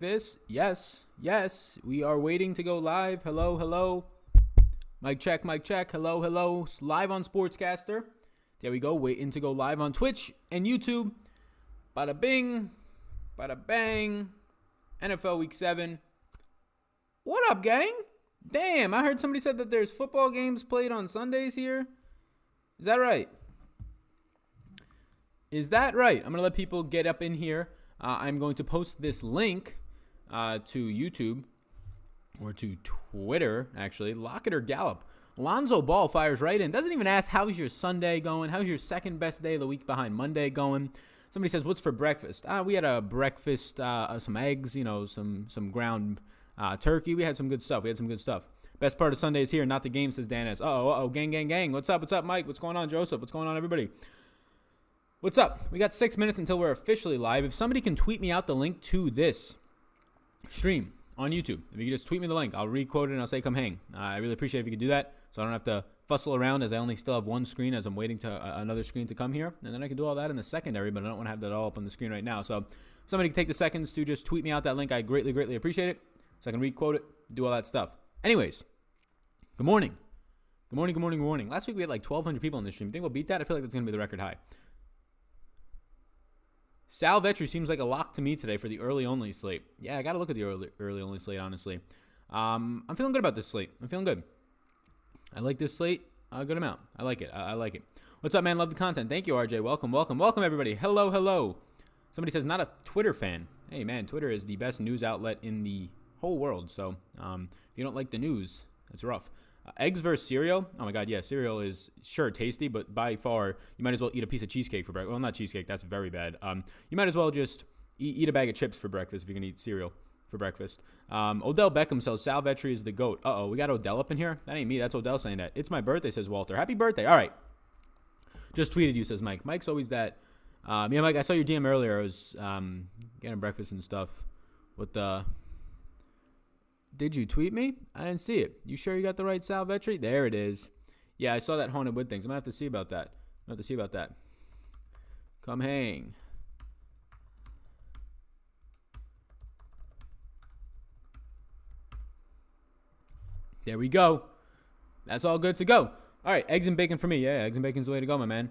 This, yes, we are waiting to go live. Hello, hello. Mic check, mic check. Hello, hello. Live on Sportscaster. There we go. Waiting to go live on Twitch and YouTube. Bada bing, bada bang. NFL Week 7. What up, gang? Damn, I heard somebody said that there's football games played on Sundays here. Is that right? I'm going to let people get up in here. I'm going to post this link to YouTube or to Twitter, actually. Lock it or gallop. Lonzo Ball fires right in. Doesn't even ask, how's your Sunday going? How's your second best day of the week behind Monday going? Somebody says, what's for breakfast? We had a breakfast, some eggs, some ground turkey. We had some good stuff. Best part of Sunday is here, not the game, says Dan S. Gang. What's up, Mike? What's going on, Joseph? What's going on, everybody? What's up? We got 6 minutes until we're officially live. If somebody can tweet me out the link to this stream on YouTube, if you can just tweet me the link, I'll re-quote it and I'll say come hang. I really appreciate it if you could do that, so I don't have to fussle around as I only still have one screen as I'm waiting to another screen to come here. And then I can do all that in the secondary, but I don't want to have that all up on the screen right now. So if somebody can take the seconds to just tweet me out that link, I greatly, greatly appreciate it, so I can re-quote it, do all that stuff. Anyways, good morning. Good morning. Last week we had like 1,200 people on this stream. You think we'll beat that? I feel like that's going to be the record high. Sal Vetri seems like a lock to me today for the early-only slate. Yeah, I got to look at the early-only slate, honestly. I'm feeling good about this slate. I'm feeling good. I like this slate a good amount. I like it. I like it. What's up, man? Love the content. Thank you, RJ. Welcome, everybody. Hello. Somebody says, not a Twitter fan. Hey, man, Twitter is the best news outlet in the whole world. So if you don't like the news, it's rough. Eggs versus cereal. Oh, my God, yeah, cereal is sure tasty, but by far, you might as well eat a piece of cheesecake for breakfast. Well, not cheesecake. That's very bad. You might as well just eat a bag of chips for breakfast if you can eat cereal for breakfast. Odell Beckham says Sal Vetri is the GOAT. Uh-oh, we got Odell up in here? That ain't me. That's Odell saying that. It's my birthday, says Walter. Happy birthday. All right. Just tweeted you, says Mike. Mike's always that. Yeah, Mike, I saw your DM earlier. I was getting breakfast and stuff with the... Did you tweet me? I didn't see it. You sure you got the right Sal Vetri? There it is. Yeah, I saw that Haunted Wood things. I'm going to have to see about that. Come hang. There we go. That's all good to go. All right, eggs and bacon for me. Yeah, eggs and bacon's the way to go, my man.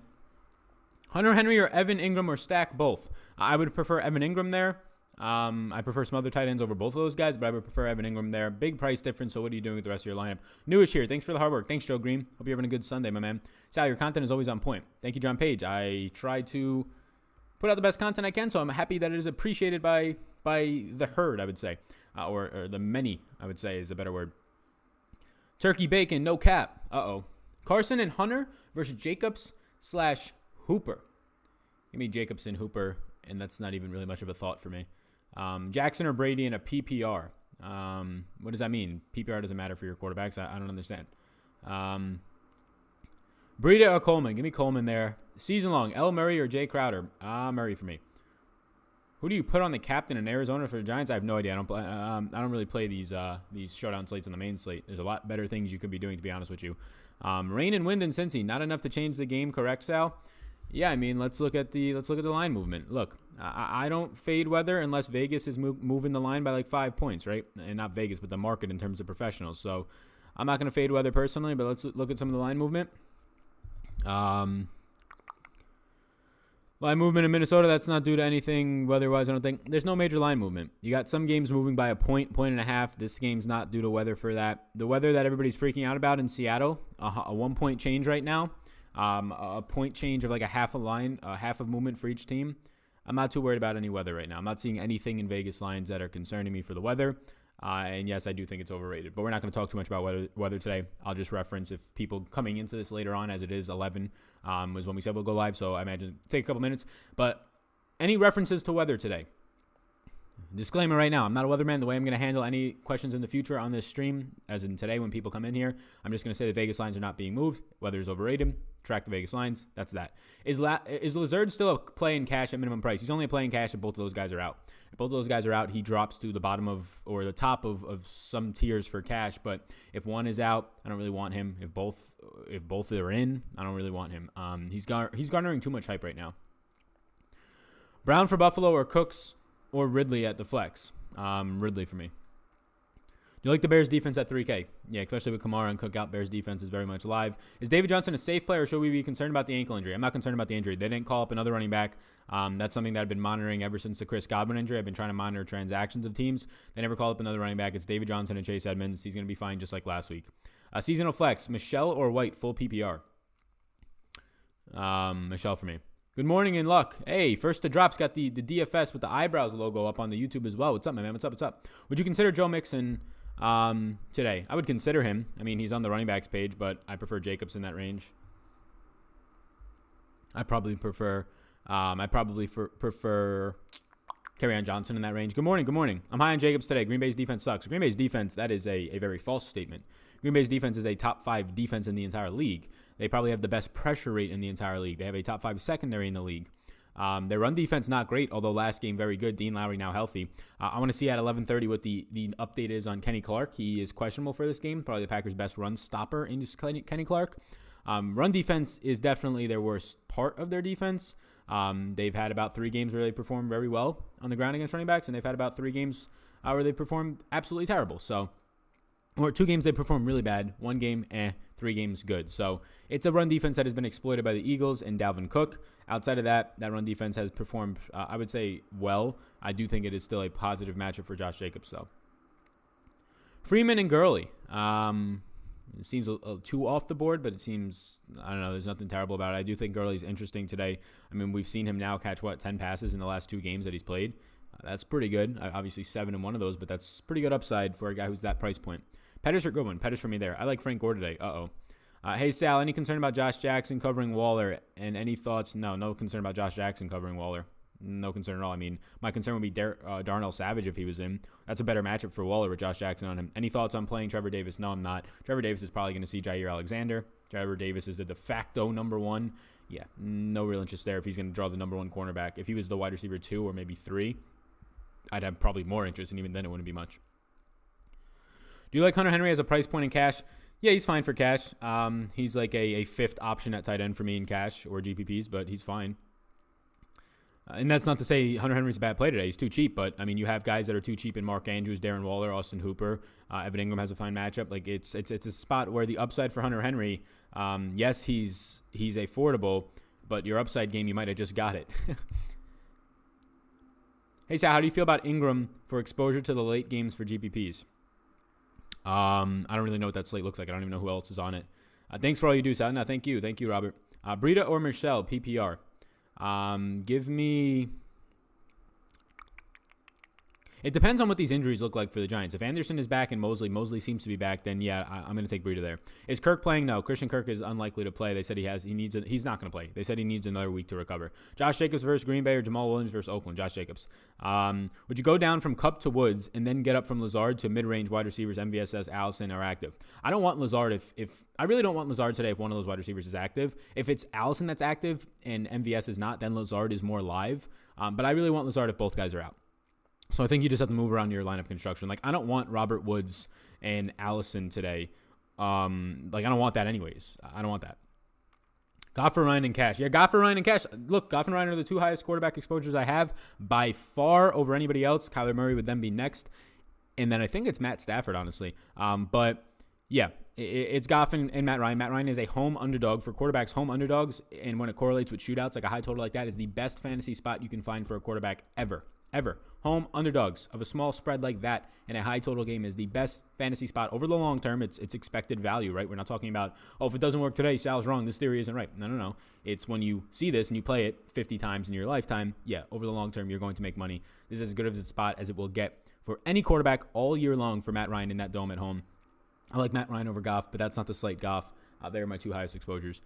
Hunter Henry or Evan Ingram or stack both? I would prefer Evan Ingram there. I prefer some other tight ends over both of those guys, but I would prefer Evan Ingram there. Big price difference, so what are you doing with the rest of your lineup? Newish here. Thanks for the hard work. Thanks, Joe Green. Hope you're having a good Sunday, my man. Sal, your content is always on point. Thank you, John Page. I try to put out the best content I can, so I'm happy that it is appreciated by the herd, I would say. Or the many, I would say, is a better word. Turkey bacon, no cap. Uh-oh. Carson and Hunter versus Jacobs/Hooper. Give me Jacobs and Hooper, and that's not even really much of a thought for me. Jackson or Brady in a PPR. What does that mean? PPR doesn't matter for your quarterbacks. I don't understand. Breida or Coleman? Give me Coleman there. Season long, L. Murray or Jay Crowder? Murray for me. Who do you put on the captain in Arizona for the Giants? I have no idea. I don't really play these showdown slates on the main slate. There's a lot better things you could be doing, to be honest with you. Rain and wind in Cincy. Not enough to change the game, correct, Sal? Yeah, I mean, let's look at the line movement. Look, I don't fade weather unless Vegas is moving the line by like 5 points, right? And not Vegas, but the market in terms of professionals. So I'm not going to fade weather personally, but let's look at some of the line movement. Line movement in Minnesota, that's not due to anything weather-wise, I don't think. There's no major line movement. You got some games moving by a point and a half. This game's not due to weather for that. The weather that everybody's freaking out about in Seattle, a 1 point change right now. A point change of like a half of movement for each team. I'm not too worried about any weather right now. I'm not seeing anything in Vegas lines that are concerning me for the weather. And yes, I do think it's overrated, but we're not going to talk too much about weather today. I'll just reference if people coming into this later on, as it is 11, was when we said we'll go live. So I imagine take a couple minutes, but any references to weather today? Disclaimer right now, I'm not a weatherman. The way I'm going to handle any questions in the future on this stream, as in today when people come in here, I'm just going to say the Vegas lines are not being moved. Weather is overrated. Track the Vegas lines. That's that. Is Lazard still a play in cash at minimum price? He's only a play in cash if both of those guys are out. If both of those guys are out, he drops to the bottom of, or the top of some tiers for cash. But if one is out, I don't really want him. If both are in, I don't really want him. He's garnering too much hype right now. Brown for Buffalo or Cooks or Ridley at the flex? Ridley for me. Do you like the Bears defense at 3K? Yeah, especially with Kamara and Cook out. Bears defense is very much live. Is David Johnson a safe player, or should we be concerned about the ankle injury? I'm not concerned about the injury. They didn't call up another running back. That's something that I've been monitoring ever since the Chris Godwin injury. I've been trying to monitor transactions of teams. They never called up another running back. It's David Johnson and Chase Edmonds. He's going to be fine just like last week. Seasonal flex, Michelle or White, full PPR? Michelle for me. Good morning and luck. Hey, first to drop's got the DFS with the eyebrows logo up on the YouTube as well. What's up, my man? What's up? What's up? Would you consider Joe Mixon today? I would consider him. I mean, he's on the running backs page, but I prefer Jacobs in that range. I probably prefer Kerryon Johnson in that range. Good morning. Good morning. I'm high on Jacobs today. Green Bay's defense sucks. Green Bay's defense, that is a very false statement. Green Bay's defense is a top 5 defense in the entire league. They probably have the best pressure rate in the entire league. They have a top 5 secondary in the league. Their run defense not great, although last game very good. Dean Lowry now healthy. I want to see at 11:30 what the update is on Kenny Clark. He is questionable for this game. Probably the Packers' best run stopper in Kenny Clark. Run defense is definitely their worst part of their defense. They've had about 3 games where they performed very well on the ground against running backs, and they've had about 3 games where they performed absolutely terrible. So, or 2 games they performed really bad, 1 game, 3 games good. So it's a run defense that has been exploited by the Eagles and Dalvin Cook. Outside of that run defense has performed, I would say, well. I do think it is still a positive matchup for Josh Jacobs, though. Freeman and Gurley. It seems a too off the board, but it seems, I don't know, there's nothing terrible about it. I do think Gurley's interesting today. I mean, we've seen him now catch, 10 passes in the last 2 games that he's played. That's pretty good. Obviously 7 in one of those, but that's pretty good upside for a guy who's that price point. Pettis or Goodwin? Pettis for me there. I like Frank Gore today. Hey, Sal, any concern about Josh Jackson covering Waller? And any thoughts? No concern about Josh Jackson covering Waller. No concern at all. I mean, my concern would be Darnell Savage if he was in. That's a better matchup for Waller with Josh Jackson on him. Any thoughts on playing Trevor Davis? No, I'm not. Trevor Davis is probably going to see Jair Alexander. Trevor Davis is the de facto number 1. Yeah, no real interest there if he's going to draw the number 1 cornerback. If he was the wide receiver 2 or maybe 3, I'd have probably more interest, and even then it wouldn't be much. Do you like Hunter Henry as a price point in cash? Yeah, he's fine for cash. He's like a 5th option at tight end for me in cash or GPPs, but he's fine. And that's not to say Hunter Henry's a bad play today. He's too cheap, but I mean, you have guys that are too cheap in Mark Andrews, Darren Waller, Austin Hooper. Evan Ingram has a fine matchup. Like it's a spot where the upside for Hunter Henry, yes, he's affordable, but your upside game, you might have just got it. Hey, Sal, how do you feel about Ingram for exposure to the late games for GPPs? I don't really know what that slate looks like. I don't even know who else is on it. Thanks for all you do, Sal. No, thank you, Robert. Breida or Michelle, PPR? Give me... It depends on what these injuries look like for the Giants. If Anderson is back and Mosley seems to be back, then yeah, I'm going to take Breida there. Is Kirk playing? No. Christian Kirk is unlikely to play. They said he's not going to play. They said he needs another week to recover. Josh Jacobs versus Green Bay or Jamal Williams versus Oakland? Josh Jacobs. Would you go down from Kupp to Woods and then get up from Lazard to mid-range wide receivers, MVSS, Allison are active? I don't want Lazard if I really don't want Lazard today if one of those wide receivers is active. If it's Allison that's active and MVS is not, then Lazard is more live. But I really want Lazard if both guys are out. So I think you just have to move around your lineup construction. Like, I don't want Robert Woods and Allison today. I don't want that anyways. I don't want that. Goff for Ryan and Cash. Yeah, Goff for Ryan and Cash. Look, Goff and Ryan are the 2 highest quarterback exposures I have by far over anybody else. Kyler Murray would then be next. And then I think it's Matt Stafford, honestly. But, yeah, it's Goff and Matt Ryan. Matt Ryan is a home underdog for quarterbacks, home underdogs. And when it correlates with shootouts, like a high total like that is the best fantasy spot you can find for a quarterback ever. Home underdogs of a small spread like that in a high total game is the best fantasy spot over the long term. It's expected value, right? We're not talking about, if it doesn't work today, Sal's wrong. This theory isn't right. No. It's when you see this and you play it 50 times in your lifetime. Yeah, over the long term, you're going to make money. This is as good of a spot as it will get for any quarterback all year long for Matt Ryan in that dome at home. I like Matt Ryan over Goff, but that's not the slate Goff. They are my 2 highest exposures.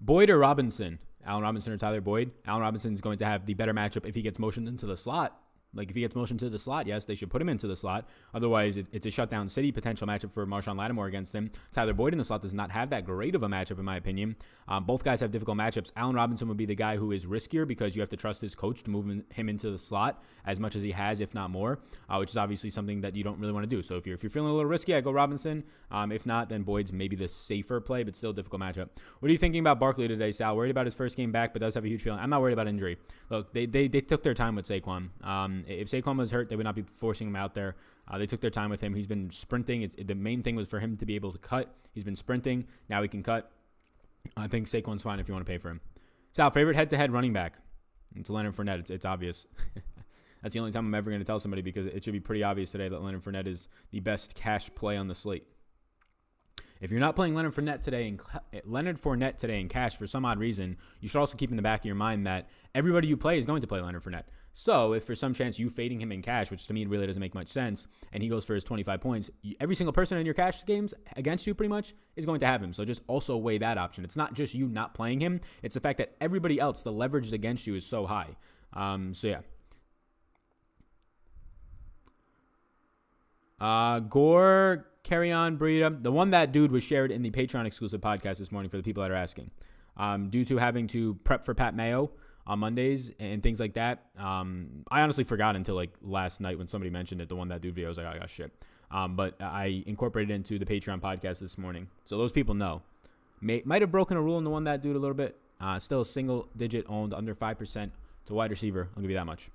Boyd or Robinson? Allen Robinson or Tyler Boyd? Allen Robinson is going to have the better matchup if he gets motioned into the slot. Like, if he gets motioned to the slot, yes, they should put him into the slot. Otherwise, it's a shutdown city potential matchup for Marshawn Lattimore against him. Tyler Boyd in the slot does not have that great of a matchup, in my opinion. Both guys have difficult matchups. Allen Robinson would be the guy who is riskier because you have to trust his coach to move him into the slot as much as he has, if not more, which is obviously something that you don't really want to do. So if you're feeling a little risky, I go Robinson. If not, then Boyd's maybe the safer play, but still a difficult matchup. What are you thinking about Barkley today, Sal? Worried about his first game back, but does have a huge feeling. I'm not worried about injury. Look, they took their time with Saquon. If Saquon was hurt, they would not be forcing him out there. They took their time with him. He's been sprinting. The main thing was for him to be able to cut. He's been sprinting. Now he can cut. I think Saquon's fine if you want to pay for him. Sal, favorite head-to-head running back? It's Leonard Fournette. It's obvious. That's the only time I'm ever going to tell somebody because it should be pretty obvious today that Leonard Fournette is the best cash play on the slate. If you're not playing Leonard Fournette today in cash for some odd reason, you should also keep in the back of your mind that everybody you play is going to play Leonard Fournette. So if for some chance you fading him in cash, which to me really doesn't make much sense, and he goes for his 25 points, every single person in your cash games against you pretty much is going to have him. So just also weigh that option. It's not just you not playing him. It's the fact that everybody else, the leverage against you is so high. So yeah. Gore, Carry On, Breida. The one that dude was shared in the Patreon exclusive podcast this morning for the people that are asking. Due to having to prep for Pat Mayo on Mondays and things like that. I honestly forgot until like last night when somebody mentioned it. The one that dude video, I was like, I got shit. But I incorporated it into the Patreon podcast this morning. So those people know. Might have broken a rule in the one that dude a little bit. Still a single digit owned under 5% to wide receiver. I'll give you that much.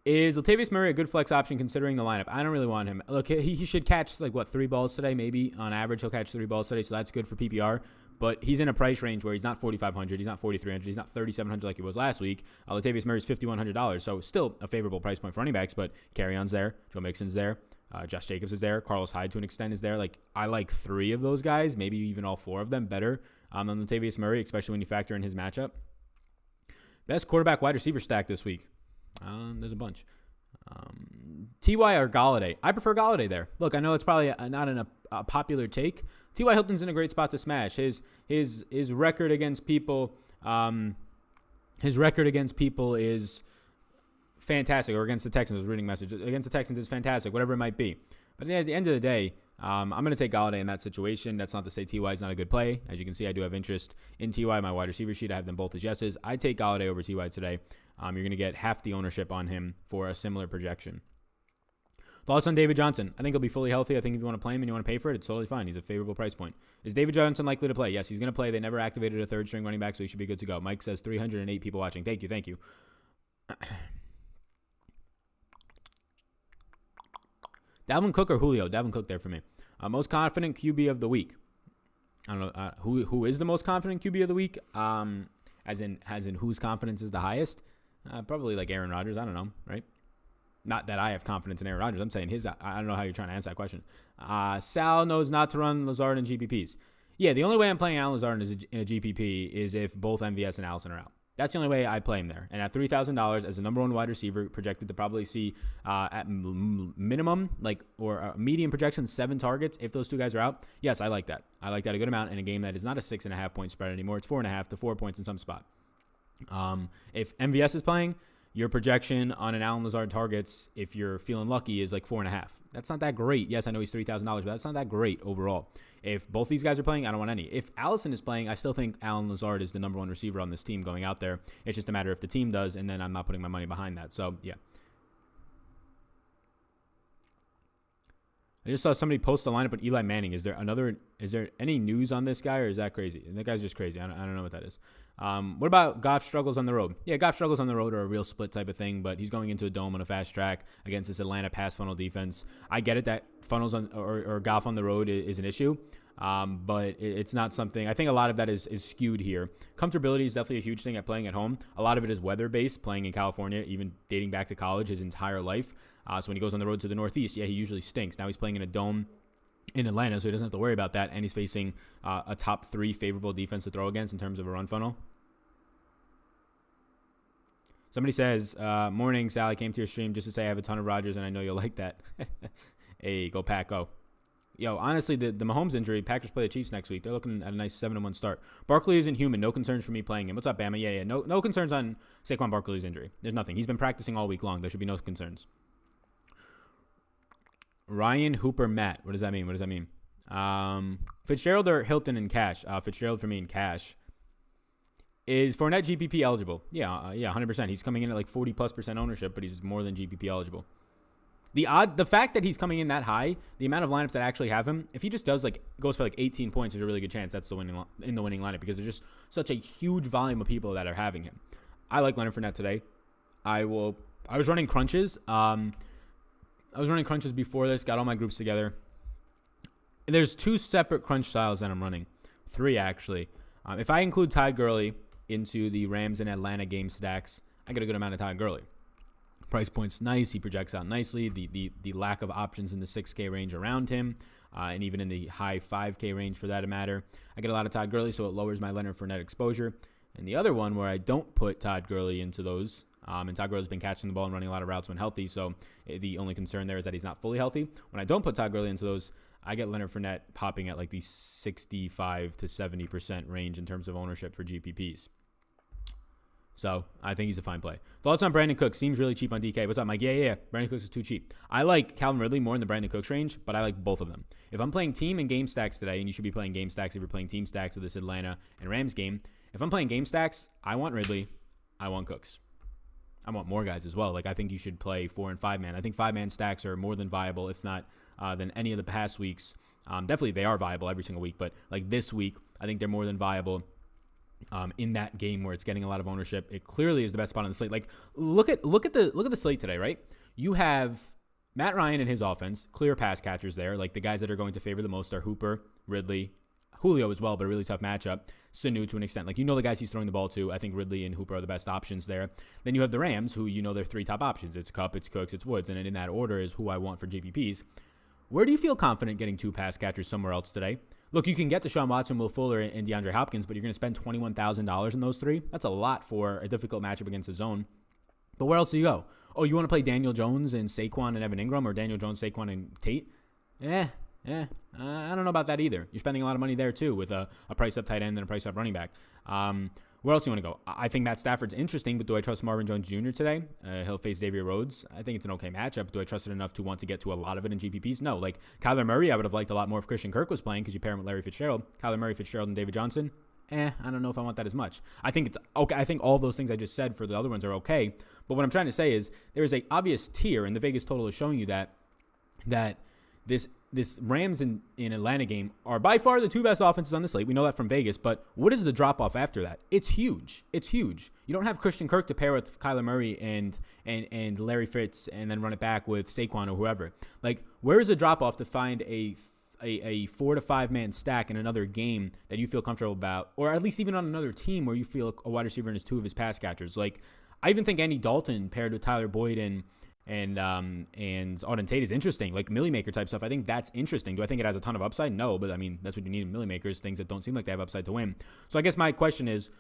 Is Latavius Murray a good flex option considering the lineup? I don't really want him. Look, he should catch like 3 balls today, maybe on average. He'll catch 3 balls today, so that's good for PPR. But he's in a price range where he's not $4,500, he's not $4,300, he's not $3,700 like he was last week. Latavius Murray is $5,100, so still a favorable price point for running backs. But Carry-On's there, Joe Mixon's there, Josh Jacobs is there, Carlos Hyde to an extent is there. Like I like 3 of those guys, maybe even all 4 of them better than Latavius Murray, especially when you factor in his matchup. Best quarterback wide receiver stack this week. There's a bunch. T.Y. or Galladay. I prefer Galladay there. Look, I know it's probably not a popular take. T.Y. Hilton's in a great spot to smash. His record against people, is fantastic. Or against the Texans, I was reading a message. Against the Texans is fantastic, whatever it might be. But at the end of the day, I'm going to take Galladay in that situation. That's not to say T.Y. is not a good play. As you can see, I do have interest in T.Y. My wide receiver sheet, I have them both as yeses. I take Galladay over T.Y. today. You're going to get half the ownership on him for a similar projection. Thoughts on David Johnson? I think he'll be fully healthy. I think if you want to play him and you want to pay for it, it's totally fine. He's a favorable price point. Is David Johnson likely to play? Yes, he's going to play. They never activated a third-string running back, so he should be good to go. Mike says 308 people watching. Thank you. Dalvin Cook or Julio? Dalvin Cook there for me. Most confident QB of the week. I don't know who is the most confident QB of the week. As in whose confidence is the highest? Probably like Aaron Rodgers. I don't know, right? Not that I have confidence in Aaron Rodgers. I'm saying I don't know how you're trying to answer that question. Sal knows not to run Lazard in GPPs. Yeah, the only way I'm playing Allen Lazard in a GPP is if both MVS and Allison are out. That's the only way I play him there. And at $3,000 as a number 1 wide receiver, projected to probably see at minimum, or a median projection, 7 targets if those 2 guys are out. Yes, I like that. I like that a good amount in a game that is not a 6.5 point spread anymore. It's 4.5 to 4 points in some spot. If MVS is playing, your projection on an Allen Lazard targets, if you're feeling lucky, is like 4.5. That's not that great. Yes, I know he's $3,000, but that's not that great overall. If both these guys are playing, I don't want any. If Allison is playing, I still think Allen Lazard is the number 1 receiver on this team going out there. It's just a matter if the team does, and then I'm not putting my money behind that. So, yeah. I just saw somebody post a lineup with Eli Manning. Is there any news on this guy, or is that crazy? That guy's just crazy. I don't know what that is. What about Goff struggles on the road? Yeah, Goff struggles on the road are a real split type of thing, but he's going into a dome on a fast track against this Atlanta pass funnel defense. I get it that funnels on or Goff on the road is an issue, but it's not something. I think a lot of that is skewed here. Comfortability is definitely a huge thing at playing at home. A lot of it is weather-based, playing in California, even dating back to college his entire life. So when he goes on the road to the Northeast, yeah, he usually stinks. Now he's playing in a dome in Atlanta, so he doesn't have to worry about that, and he's facing a top 3 favorable defense to throw against in terms of a run funnel. Somebody says, morning, Sally, came to your stream just to say I have a ton of Rodgers, and I know you'll like that. Hey, go Pack, go. honestly, the Mahomes injury, Packers play the Chiefs next week. They're looking at a nice 7-1 start. Barkley isn't human. No concerns for me playing him. What's up, Bama? Yeah. No concerns on Saquon Barkley's injury. There's nothing. He's been practicing all week long. There should be no concerns. Ryan Hooper Matt. What does that mean? Fitzgerald or Hilton in cash? Fitzgerald for me in cash. Is Fournette GPP eligible? Yeah, 100%. He's coming in at like 40+% ownership, but he's more than GPP eligible. The fact that he's coming in that high, the amount of lineups that actually have him, if he just goes for like 18 points, there's a really good chance that's the winning lineup because there's just such a huge volume of people that are having him. I like Leonard Fournette today. I was running crunches. Before this, got all my groups together. There's 2 separate crunch styles that I'm running. 3 actually. If I include Todd Gurley into the Rams and Atlanta game stacks, I get a good amount of Todd Gurley. Price point's nice. He projects out nicely. The lack of options in the 6K range around him, and even in the high 5K range for that matter. I get a lot of Todd Gurley, so it lowers my Leonard Fournette exposure. And the other one where I don't put Todd Gurley into those, and Todd Gurley's been catching the ball and running a lot of routes when healthy, so the only concern there is that he's not fully healthy. When I don't put Todd Gurley into those, I get Leonard Fournette popping at like the 65 to 70% range in terms of ownership for GPPs. So I think he's a fine play. Thoughts on Brandon Cooks? Seems really cheap on DK. What's up, Mike? Yeah. Brandon Cooks is too cheap. I like Calvin Ridley more in the Brandon Cooks range, but I like both of them. If I'm playing team and game stacks today, and you should be playing game stacks if you're playing team stacks of this Atlanta and Rams game. If I'm playing game stacks, I want Ridley. I want Cooks. I want more guys as well. Like I think you should play 4 and 5 man. I think 5-man stacks are more than viable, if not than any of the past weeks. Definitely they are viable every single week, but like this week, I think they're more than viable. In that game where it's getting a lot of ownership, it clearly is the best spot on the slate. Like look at the slate today, right? You have Matt Ryan and his offense, clear pass catchers there. Like the guys that are going to favor the most are Hooper, Ridley, Julio as well, but a really tough matchup. Sanu to an extent. Like the guys he's throwing the ball to. I think Ridley and Hooper are the best options there. Then you have the Rams, who their 3 top options. It's Kupp, it's Cooks, it's Woods, and in that order is who I want for GPPs. Where do you feel confident getting 2 pass catchers somewhere else today? Look, you can get Deshaun Watson, Will Fuller, and DeAndre Hopkins, but you're going to spend $21,000 in those 3. That's a lot for a difficult matchup against the zone. But where else do you go? Oh, you want to play Daniel Jones and Saquon and Evan Ingram, or Daniel Jones, Saquon, and Tate? I don't know about that either. You're spending a lot of money there too with a price up tight end and a price up running back. Where else do you want to go? I think Matt Stafford's interesting, but do I trust Marvin Jones Jr. today? He'll face Xavier Rhodes. I think it's an okay matchup. Do I trust it enough to want to get to a lot of it in GPPs? No. Like Kyler Murray, I would have liked a lot more if Christian Kirk was playing because you pair him with Larry Fitzgerald. Kyler Murray, Fitzgerald, and David Johnson. I don't know if I want that as much. I think it's okay. I think all those things I just said for the other ones are okay. But what I'm trying to say is there is a obvious tier, and the Vegas total is showing you that this Rams in Atlanta game are by far the 2 best offenses on the slate. We know that from Vegas, but what is the drop-off after that? It's huge. You don't have Christian Kirk to pair with Kyler Murray and Larry Fitz and then run it back with Saquon or whoever. Like, where is the drop-off to find a 4 to 5 man stack in another game that you feel comfortable about, or at least even on another team where you feel a wide receiver and 2 of his pass catchers? Like, I even think Andy Dalton paired with Tyler Boyd and Auden Tate is interesting, like Millie Maker type stuff. I think that's interesting. Do I think it has a ton of upside? No, but I mean, that's what you need in Millie Makers, things that don't seem like they have upside to win. So I guess my question is,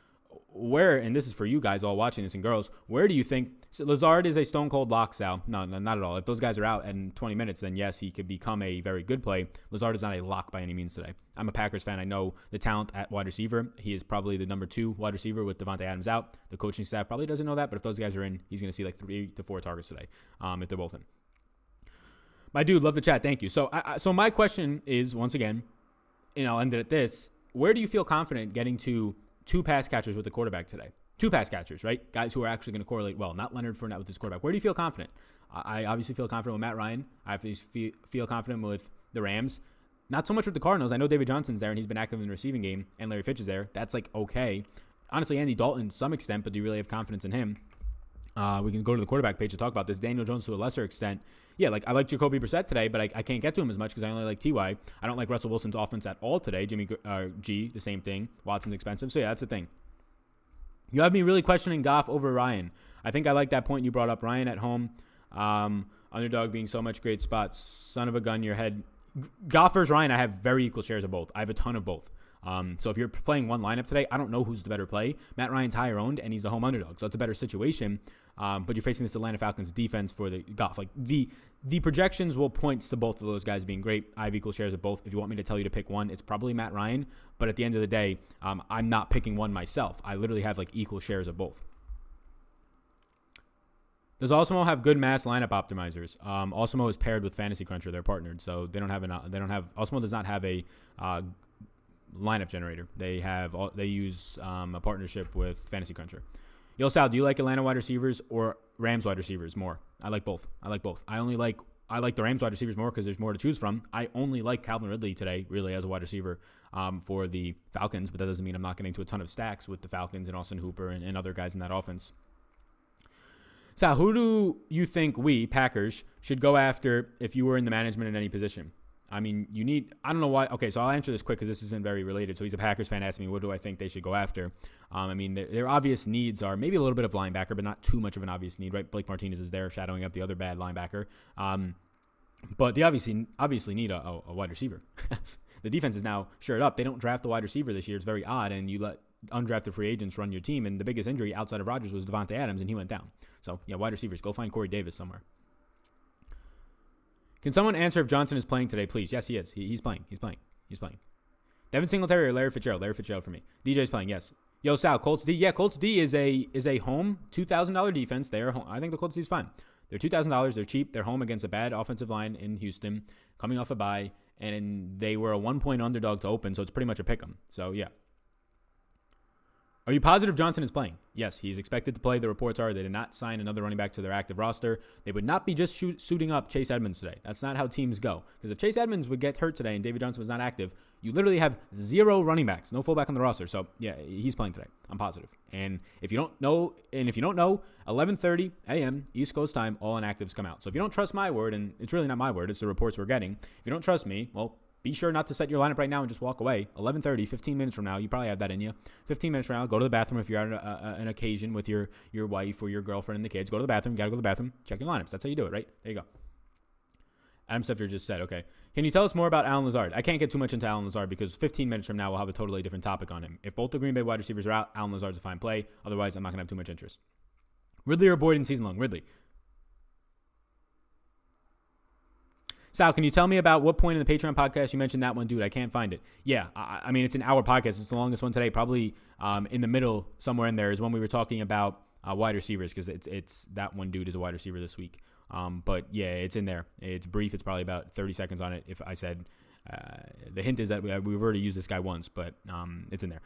where, and this is for you guys all watching this and girls, where do you think Lazard is a stone cold lock, Sal? No, not at all. If those guys are out in 20 minutes, then yes, he could become a very good play. Lazard is not a lock by any means today. I'm a Packers fan. I know the talent at wide receiver. He is probably the number 2 wide receiver with Devontae Adams out. The coaching staff probably doesn't know that, but if those guys are in, he's going to see like 3 to 4 targets today if they're both in. My dude, love the chat. Thank you. So my question is, once again, I'll end it at this. Where do you feel confident getting to 2 pass catchers with the quarterback today? 2 pass catchers, right? Guys who are actually going to correlate well, not Leonard Fournette with his quarterback. Where do you feel confident? I obviously feel confident with Matt Ryan. I obviously feel confident with the Rams. Not so much with the Cardinals. I know David Johnson's there and he's been active in the receiving game, and Larry Fitz is there. That's like okay. Honestly, Andy Dalton to some extent, but do you really have confidence in him? We can go to the quarterback page to talk about this. Daniel Jones to a lesser extent. Yeah, like I like Jacoby Brissett today, but I can't get to him as much because I only like T.Y. I don't like Russell Wilson's offense at all today. Jimmy G, the same thing. Watson's expensive. So yeah, that's the thing. You have me really questioning Goff over Ryan. I think I like that point you brought up. Ryan at home, underdog being so much great spots. Son of a gun, your head. Goff versus Ryan, I have very equal shares of both. I have a ton of both. So if you're playing one lineup today, I don't know who's the better play. Matt Ryan's higher owned, and he's the home underdog, so it's a better situation. But you're facing this Atlanta Falcons defense for the golf. Like the projections will point to both of those guys being great. I have equal shares of both. If you want me to tell you to pick one, it's probably Matt Ryan. But at the end of the day, I'm not picking one myself. I literally have like equal shares of both. Does Awesemo have good mass lineup optimizers? Awesemo is paired with Fantasy Cruncher. They're partnered, so they don't have Awesemo does not have a lineup generator. They use a partnership with Fantasy Cruncher. Yo, Sal, do you like Atlanta wide receivers or Rams wide receivers more? I like both. I like the Rams wide receivers more because there's more to choose from. I only like Calvin Ridley today, really, as a wide receiver for the Falcons, but that doesn't mean I'm not getting to a ton of stacks with the Falcons and Austin Hooper and other guys in that offense. Sal, who do you think we, Packers, should go after if you were in the management in any position? I mean, I don't know why. Okay, so I'll answer this quick because this isn't very related. So he's a Packers fan asking me, what do I think they should go after? I mean, their obvious needs are maybe a little bit of linebacker, but not too much of an obvious need, right? Blake Martinez is there shadowing up the other bad linebacker. But they obviously need a wide receiver. The defense is now shored up. They don't draft the wide receiver this year. It's very odd, and you let undrafted free agents run your team, and the biggest injury outside of Rodgers was Devontae Adams, and he went down. So, yeah, wide receivers. Go find Corey Davis somewhere. Can someone answer if Johnson is playing today, please? Yes, he is. He's playing. Devin Singletary or Larry Fitzgerald? Larry Fitzgerald for me. DJ's playing, yes. Yo, Sal, Colts D. Yeah, Colts D is a home $2,000 defense. They're home. I think the Colts D is fine. They're $2,000. They're cheap. They're home against a bad offensive line in Houston, coming off a bye, and they were a 1-point underdog to open, so it's pretty much a pick 'em. So, yeah. Are you positive Johnson is playing? Yes, he's expected to play. The reports are they did not sign another running back to their active roster. They would not be just suiting up Chase Edmonds today. That's not how teams go. Because if Chase Edmonds would get hurt today and David Johnson was not active, you literally have 0 running backs, no fullback on the roster. So, yeah, he's playing today. I'm positive. And if you don't know, 11:30 a.m. East Coast time, all inactives come out. So if you don't trust my word, and it's really not my word, it's the reports we're getting. If you don't trust me, well, be sure not to set your lineup right now and just walk away. 11:30, 15 minutes from now, you probably have that in you. 15 minutes from now, go to the bathroom if you're at an occasion with your wife or your girlfriend and the kids. Go to the bathroom. You got to go to the bathroom. Check your lineups. That's how you do it, right? There you go. Adam Seffer just said, okay. Can you tell us more about Allen Lazard? I can't get too much into Allen Lazard because 15 minutes from now, we'll have a totally different topic on him. If both the Green Bay wide receivers are out, Allen Lazard's a fine play. Otherwise, I'm not going to have too much interest. Ridley or Boyd in season long? Ridley. Sal, can you tell me about what point in the Patreon podcast you mentioned that one, dude? I can't find it. Yeah, I mean, it's an hour podcast. It's the longest one today. Probably in the middle, somewhere in there, is when we were talking about wide receivers because it's that one dude is a wide receiver this week. But, yeah, it's in there. It's brief. It's probably about 30 seconds on it. If I said the hint is that we've already used this guy once, but it's in there.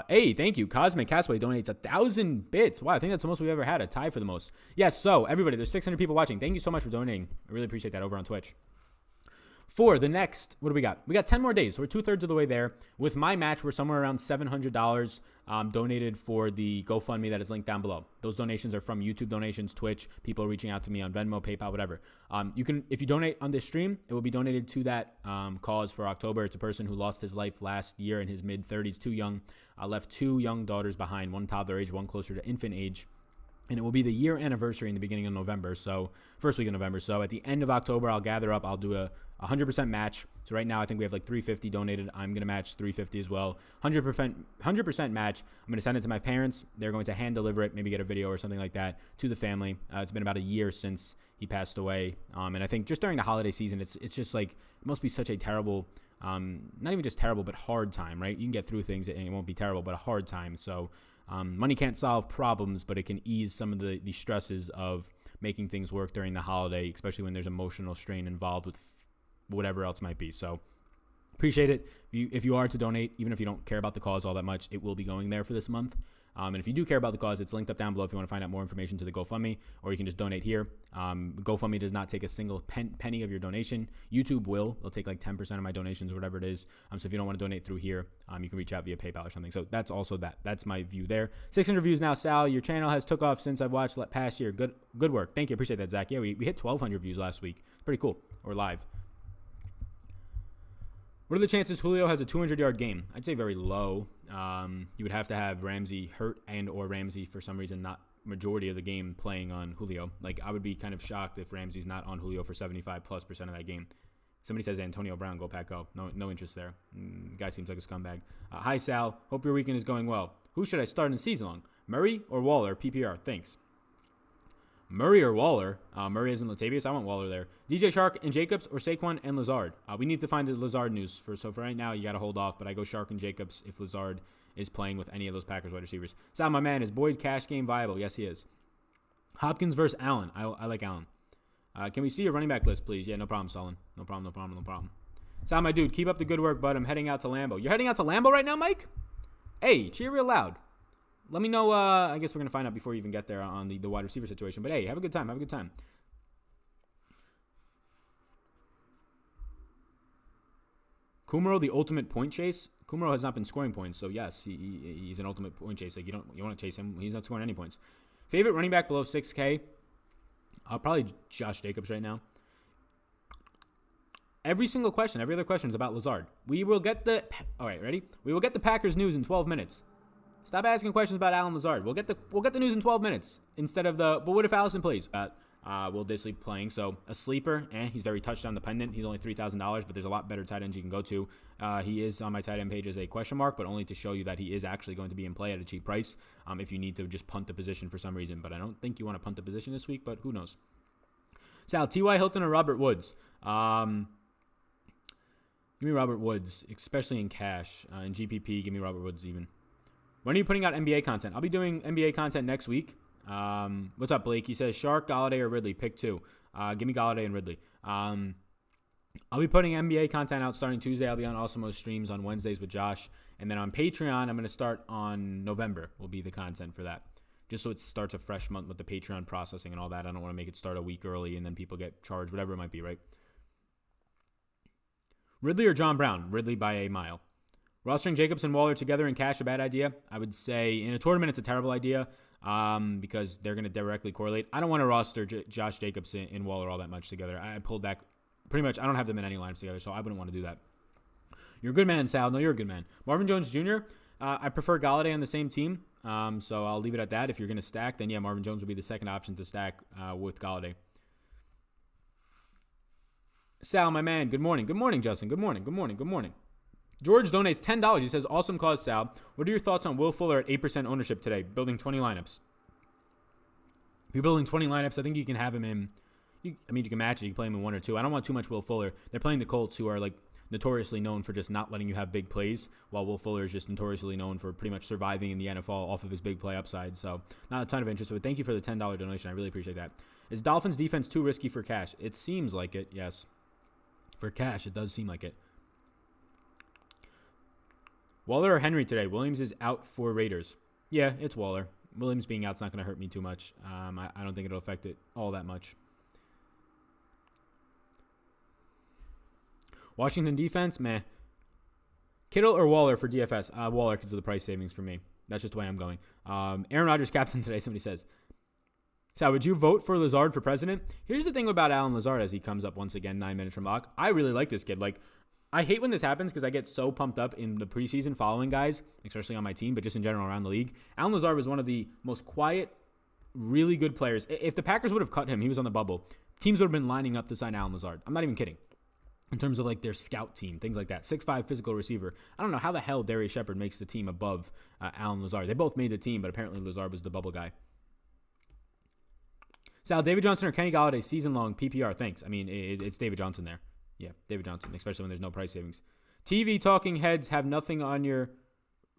Hey, thank you. Cosmic Castaway donates 1,000 bits. Wow, I think that's the most we've ever had, a tie for the most. Yes, so everybody, there's 600 people watching. Thank you so much for donating. I really appreciate that over on Twitch. For the next, what do we got? We got 10 more days. So we're 2/3 of the way there. With my match, we're somewhere around $700 donated for the GoFundMe that is linked down below. Those donations are from YouTube donations, Twitch, people reaching out to me on Venmo, PayPal, whatever. You can, if you donate on this stream, it will be donated to that cause for October. It's a person who lost his life last year in his mid-30s, too young. Left 2 young daughters behind, one toddler age, one closer to infant age. And it will be the year anniversary in the beginning of November, so first week of November. So at the end of October, I'll gather up. I'll do a 100% match. So right now, I think we have like 350 donated. I'm going to match 350 as well. 100% match. I'm going to send it to my parents. They're going to hand deliver it, maybe get a video or something like that to the family. It's been about a year since he passed away. And I think just during the holiday season, it's just like, it must be such a terrible, not even just terrible, but hard time, right? You can get through things and it won't be terrible, but a hard time. So money can't solve problems, but it can ease some of the stresses of making things work during the holiday, especially when there's emotional strain involved with whatever else might be. So appreciate it. If you are to donate, even if you don't care about the cause all that much, it will be going there for this month. And if you do care about the cause, it's linked up down below if you want to find out more information to the GoFundMe, or you can just donate here. GoFundMe does not take a single penny of your donation. YouTube will. They'll take like 10% of my donations or whatever it is. So if you don't want to donate through here, you can reach out via PayPal or something. So that's also that. That's my view there. 600 views now, Sal. Your channel has took off since I've watched past year. Good work. Thank you. Appreciate that, Zach. Yeah, we hit 1,200 views last week. It's pretty cool. Or live. What are the chances Julio has a 200-yard game? I'd say very low. You would have to have Ramsey hurt and or Ramsey for some reason not majority of the game playing on Julio. Like, I would be kind of shocked if Ramsey's not on Julio for 75+% of that game. Somebody says Antonio Brown, go Pack, go. No interest there. Guy seems like a scumbag. Hi, Sal. Hope your weekend is going well. Who should I start in season long? Murray or Waller? PPR. Thanks. Murray or Waller? Murray isn't Latavius. I want Waller there. DJ Shark and Jacobs or Saquon and Lazard. We need to find the Lazard news. So for right now, you got to hold off. But I go Shark and Jacobs if Lazard is playing with any of those Packers wide receivers. Sal, my man, is Boyd cash game viable? Yes, he is. Hopkins versus Allen. I like Allen. Can we see your running back list, please? Yeah, no problem, Solon. No problem. Sal, my dude, keep up the good work, bud. I'm heading out to Lambeau. You're heading out to Lambeau right now, Mike? Hey, cheer real loud. Let me know. I guess we're going to find out before you even get there on the wide receiver situation. But, hey, have a good time. Kumaro, the ultimate point chase. Kumaro has not been scoring points. So, yes, he's an ultimate point chase. Like, you want to chase him. He's not scoring any points. Favorite running back below 6K? Probably Josh Jacobs right now. Every other question is about Lazard. We will get the... All right, ready? We will get the Packers news in 12 minutes. Stop asking questions about Allen Lazard. We'll get the news in 12 minutes instead of the... But what if Allison plays? Will Disley playing? So a sleeper, he's very touchdown dependent. He's only $3,000, but there's a lot better tight ends you can go to. He is on my tight end page as a question mark, but only to show you that he is actually going to be in play at a cheap price if you need to just punt the position for some reason. But I don't think you want to punt the position this week, but who knows? Sal, T.Y. Hilton or Robert Woods? Give me Robert Woods, especially in cash. In GPP, give me Robert Woods even. When are you putting out NBA content? I'll be doing NBA content next week. What's up, Blake? He says, Shark, Galladay, or Ridley? Pick two. Give me Galladay and Ridley. I'll be putting NBA content out starting Tuesday. I'll be on Awesome streams on Wednesdays with Josh. And then on Patreon, I'm going to start on November will be the content for that. Just so it starts a fresh month with the Patreon processing and all that. I don't want to make it start a week early and then people get charged, whatever it might be, right? Ridley or John Brown? Ridley by a mile. Rostering Jacobs and Waller together in cash, a bad idea? I would say in a tournament, it's a terrible idea because they're going to directly correlate. I don't want to roster Josh Jacobs and Waller all that much together. I pulled back pretty much. I don't have them in any lineups together, so I wouldn't want to do that. You're a good man, Sal. No, you're a good man. Marvin Jones Jr., I prefer Galladay on the same team, so I'll leave it at that. If you're going to stack, then yeah, Marvin Jones would be the second option to stack with Galladay. Sal, my man, good morning. Good morning, Justin. Good morning. George donates $10. He says, awesome cause, Sal. What are your thoughts on Will Fuller at 8% ownership today, building 20 lineups? If you're building 20 lineups, I think you can have him in. You can match it. You can play him in one or two. I don't want too much Will Fuller. They're playing the Colts, who are like notoriously known for just not letting you have big plays, while Will Fuller is just notoriously known for pretty much surviving in the NFL off of his big play upside. So not a ton of interest, but thank you for the $10 donation. I really appreciate that. Is Dolphins defense too risky for cash? It seems like it, yes. For cash, it does seem like it. Waller or Henry today? Williams is out for Raiders. Yeah, it's Waller. Williams being out's not going to hurt me too much. I don't think it'll affect it all that much. Washington defense, meh. Kittle or Waller for DFS? Waller because of the price savings for me. That's just the way I'm going. Aaron Rodgers captain today, somebody says. So would you vote for Lazard for president? Here's the thing about Alan Lazard as he comes up once again, 9 minutes from lock. I really like this kid. Like, I hate when this happens because I get so pumped up in the preseason following guys, especially on my team, but just in general around the league. Alan Lazard was one of the most quiet, really good players. If the Packers would have cut him, he was on the bubble. Teams would have been lining up to sign Alan Lazard. I'm not even kidding. In terms of like their scout team, things like that. 6'5" physical receiver. I don't know how the hell Darius Shepard makes the team above Alan Lazard. They both made the team, but apparently Lazard was the bubble guy. Sal, David Johnson or Kenny Galladay season-long PPR? Thanks. I mean, it's David Johnson there. Yeah, David Johnson, especially when there's no price savings. TV talking heads have nothing on your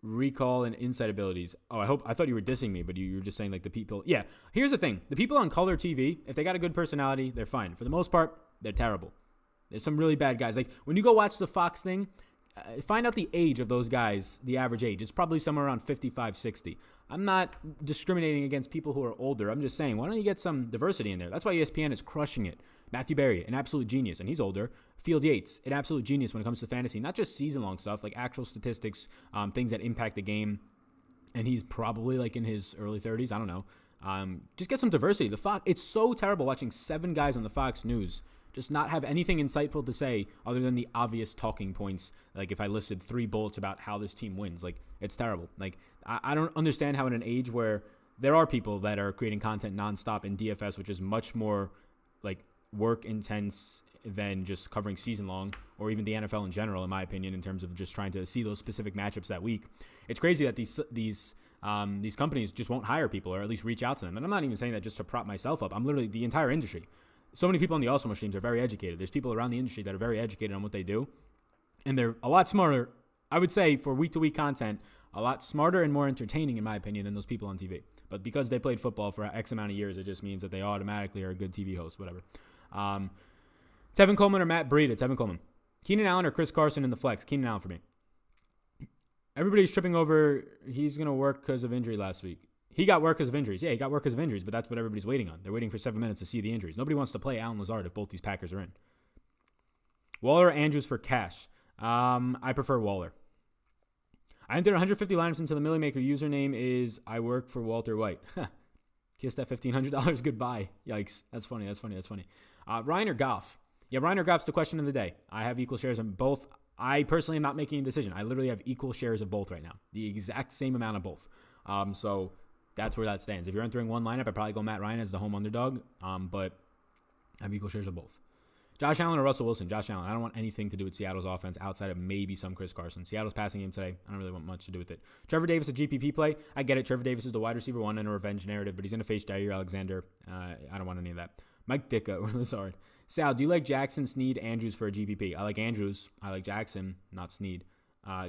recall and insight abilities. Oh, I thought you were dissing me, but you were just saying like the people. Yeah, here's the thing. The people on color TV, if they got a good personality, they're fine. For the most part, they're terrible. There's some really bad guys. Like when you go watch the Fox thing, find out the age of those guys, the average age. It's probably somewhere around 55, 60. I'm not discriminating against people who are older. I'm just saying, why don't you get some diversity in there? That's why ESPN is crushing it. Matthew Berry, an absolute genius, and he's older. Field Yates, an absolute genius when it comes to fantasy. Not just season-long stuff, like actual statistics, things that impact the game. And he's probably like in his early 30s. I don't know. Just get some diversity. The Fox, it's so terrible watching 7 guys on the Fox News just not have anything insightful to say other than the obvious talking points. Like if I listed 3 bullets about how this team wins, like it's terrible. Like I don't understand how in an age where there are people that are creating content nonstop in DFS, which is much more like work intense than just covering season long or even the NFL in general, in my opinion, in terms of just trying to see those specific matchups that week. It's crazy that these companies just won't hire people or at least reach out to them. And I'm not even saying that just to prop myself up. I'm literally the entire industry. So many people on the Awesome streams are very educated. There's people around the industry that are very educated on what they do. And they're a lot smarter, I would say, for week-to-week content, a lot smarter and more entertaining, in my opinion, than those people on TV. But because they played football for X amount of years, it just means that they automatically are a good TV host, whatever. Tevin Coleman or Matt Breida? Tevin Coleman. Keenan Allen or Chris Carson in the flex? Keenan Allen for me. Everybody's tripping over he's going to work because of injury last week. He got work because of injuries. Yeah, he got work because of injuries, but that's what everybody's waiting on. They're waiting for 7 minutes to see the injuries. Nobody wants to play Allen Lazard if both these Packers are in. Waller or Andrews for cash? I prefer Waller. I entered 150 lineups into the Millie Maker. Username is I work for Walter White. Kiss that $1,500 goodbye. Yikes. That's funny. Ryan or Goff? Yeah, Ryan or Goff's the question of the day. I have equal shares in both. I personally am not making a decision. I literally have equal shares of both right now. The exact same amount of both. So that's where that stands. If you're entering one lineup, I'd probably go Matt Ryan as the home underdog. But I have equal shares of both. Josh Allen or Russell Wilson? Josh Allen. I don't want anything to do with Seattle's offense outside of maybe some Chris Carson. Seattle's passing game today. I don't really want much to do with it. Trevor Davis, a GPP play. I get it. Trevor Davis is the wide receiver one in a revenge narrative, but he's going to face Jair Alexander. I don't want any of that. Mike Ditka or Lazard. Sal, do you like Jackson, Snead, Andrews for a GPP? I like Andrews. I like Jackson, not Snead.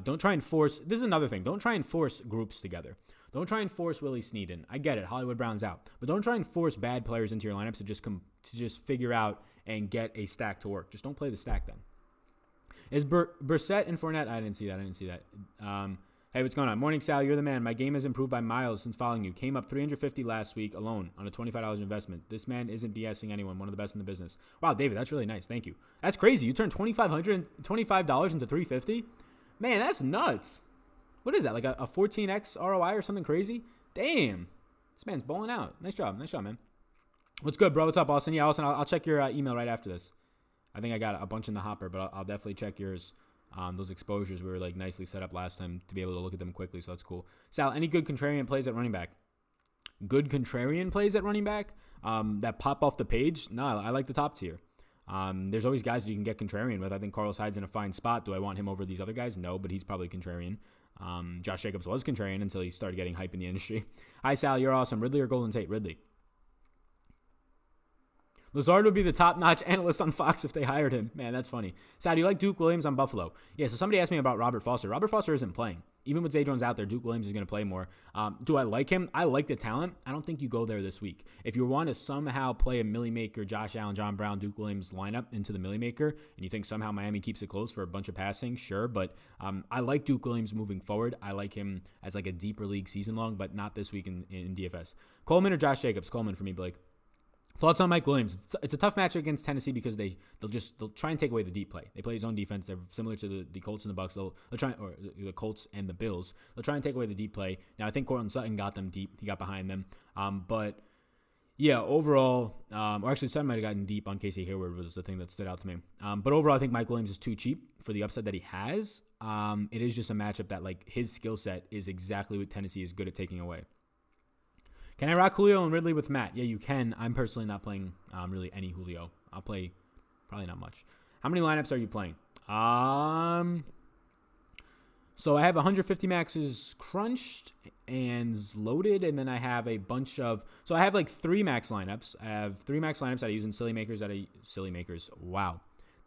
Don't try and force. This is another thing. Don't try and force groups together. Don't try and force Willie Snead in. I get it. Hollywood Brown's out. But don't try and force bad players into your lineups to just figure out and get a stack to work. Just don't play the stack then. Is Brissett and Fournette? I didn't see that. Hey, what's going on? Morning, Sal. You're the man. My game has improved by miles since following you. Came up $350 last week alone on a $25 investment. This man isn't BSing anyone. One of the best in the business. Wow, David, that's really nice. Thank you. That's crazy. You turned $25 into $350. Man, that's nuts. What is that? Like a 14x ROI or something crazy? Damn. This man's balling out. Nice job, man. What's good, bro? What's up, Austin? Yeah, Austin, I'll check your email right after this. I think I got a bunch in the hopper, but I'll definitely check yours. Those exposures were like nicely set up last time to be able to look at them quickly, so that's cool. Sal, any good contrarian plays at running back? Good contrarian plays at running back that pop off the page? No, I like the top tier. There's always guys that you can get contrarian with. I think Carlos Hyde's in a fine spot. Do I want him over these other guys? No, but he's probably contrarian. Josh Jacobs was contrarian until he started getting hype in the industry. Hi, Sal. You're awesome. Ridley or Golden Tate? Ridley. Lazard would be the top-notch analyst on Fox if they hired him. Man, that's funny. Sal, do you like Duke Williams on Buffalo? Yeah, so somebody asked me about Robert Foster. Robert Foster isn't playing. Even with Zay Jones out there, Duke Williams is going to play more. Do I like him? I like the talent. I don't think you go there this week. If you want to somehow play a Millie Maker, Josh Allen, John Brown, Duke Williams lineup into the Millie Maker, and you think somehow Miami keeps it close for a bunch of passing, sure. But I like Duke Williams moving forward. I like him as like a deeper league season long, but not this week in DFS. Coleman or Josh Jacobs? Coleman for me, Blake. Thoughts on Mike Williams? It's a tough matchup against Tennessee because they'll try and take away the deep play. They play his own defense. They're similar to the Colts and the Bucks. They'll try, or the Colts and the Bills. They'll try and take away the deep play. Now I think Cortland Sutton got them deep. He got behind them. But yeah, overall, or actually Sutton might have gotten deep on Casey Hayward was the thing that stood out to me. But overall, I think Mike Williams is too cheap for the upside that he has. It is just a matchup that like his skill set is exactly what Tennessee is good at taking away. Can I rock Julio and Ridley with Matt? Yeah, you can. I'm personally not playing really any Julio. I'll play probably not much. How many lineups are you playing? So I have 150 maxes crunched and loaded, and then I have a bunch of. So I have like 3 max lineups. I have 3 max lineups that I use in Silly Makers. Wow,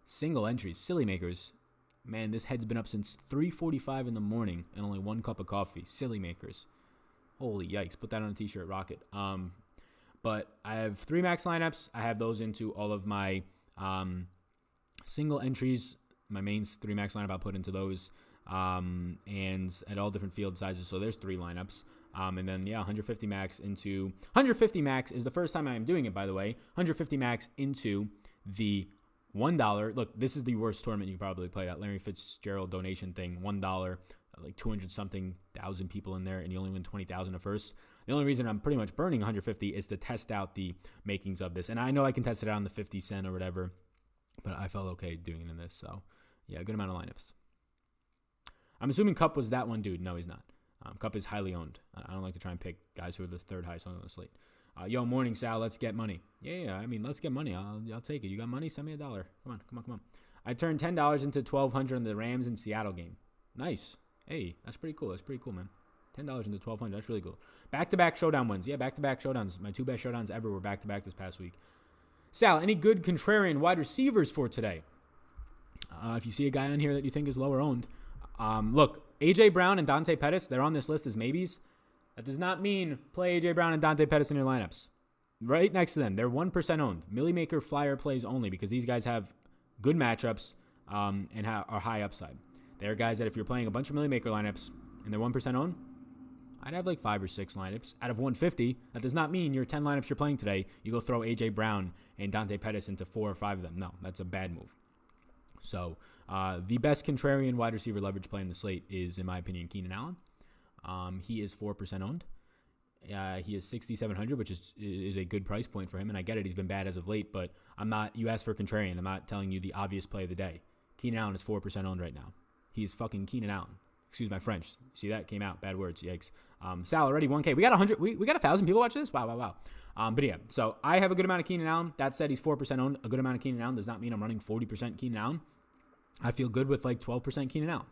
single entries, Silly Makers. Man, this head's been up since 3:45 in the morning and only 1 cup of coffee. Silly Makers. Holy yikes. Put that on a t-shirt, rock it. But I have 3 max lineups. I have those into all of my single entries. My main 3 max lineup I'll put into those. And at all different field sizes. So there's 3 lineups. And then, 150 max into... 150 max is the first time I am doing it, by the way. 150 max into the $1. Look, this is the worst tournament you can probably play. That Larry Fitzgerald donation thing, $1. Like 200-something thousand people in there, and you only win 20,000 at first. The only reason I'm pretty much burning 150 is to test out the makings of this. And I know I can test it out on the 50 cent or whatever, but I felt okay doing it in this. So, yeah, good amount of lineups. I'm assuming Kupp was that one dude. No, he's not. Kupp is highly owned. I don't like to try and pick guys who are the 3rd highest owned on the slate. Yo, morning, Sal. Let's get money. Yeah. I mean, let's get money. I'll take it. You got money? Send me $1. Come on. I turned $10 into $1,200 on the Rams and Seattle game. Nice. Hey, that's pretty cool. Man. $10 into $1,200. That's really cool. Back-to-back showdown wins. Yeah, back-to-back showdowns. My 2 best showdowns ever were back-to-back this past week. Sal, any good contrarian wide receivers for today? If you see a guy on here that you think is lower owned, look, A.J. Brown and Dante Pettis, they're on this list as maybes. That does not mean play A.J. Brown and Dante Pettis in your lineups. Right next to them, they're 1% owned. Millie Maker flyer plays only because these guys have good matchups and are high upside. They're guys that if you're playing a bunch of Millie Maker lineups and they're 1% owned, I'd have like 5 or 6 lineups out of 150. That does not mean your 10 lineups you're playing today, you go throw A.J. Brown and Dante Pettis into 4 or 5 of them. No, that's a bad move. So the best contrarian wide receiver leverage play in the slate is, in my opinion, Keenan Allen. He is 4% owned. He is 6,700, which is a good price point for him. And I get it. He's been bad as of late, but you asked for contrarian. I'm not telling you the obvious play of the day. Keenan Allen is 4% owned right now. He is fucking Keenan Allen. Excuse my French. See that? Came out. Bad words. Yikes. Sal, already 1K. We got 100. We got 1,000 people watching this? Wow. But yeah, so I have a good amount of Keenan Allen. That said, he's 4% owned. A good amount of Keenan Allen does not mean I'm running 40% Keenan Allen. I feel good with like 12% Keenan Allen.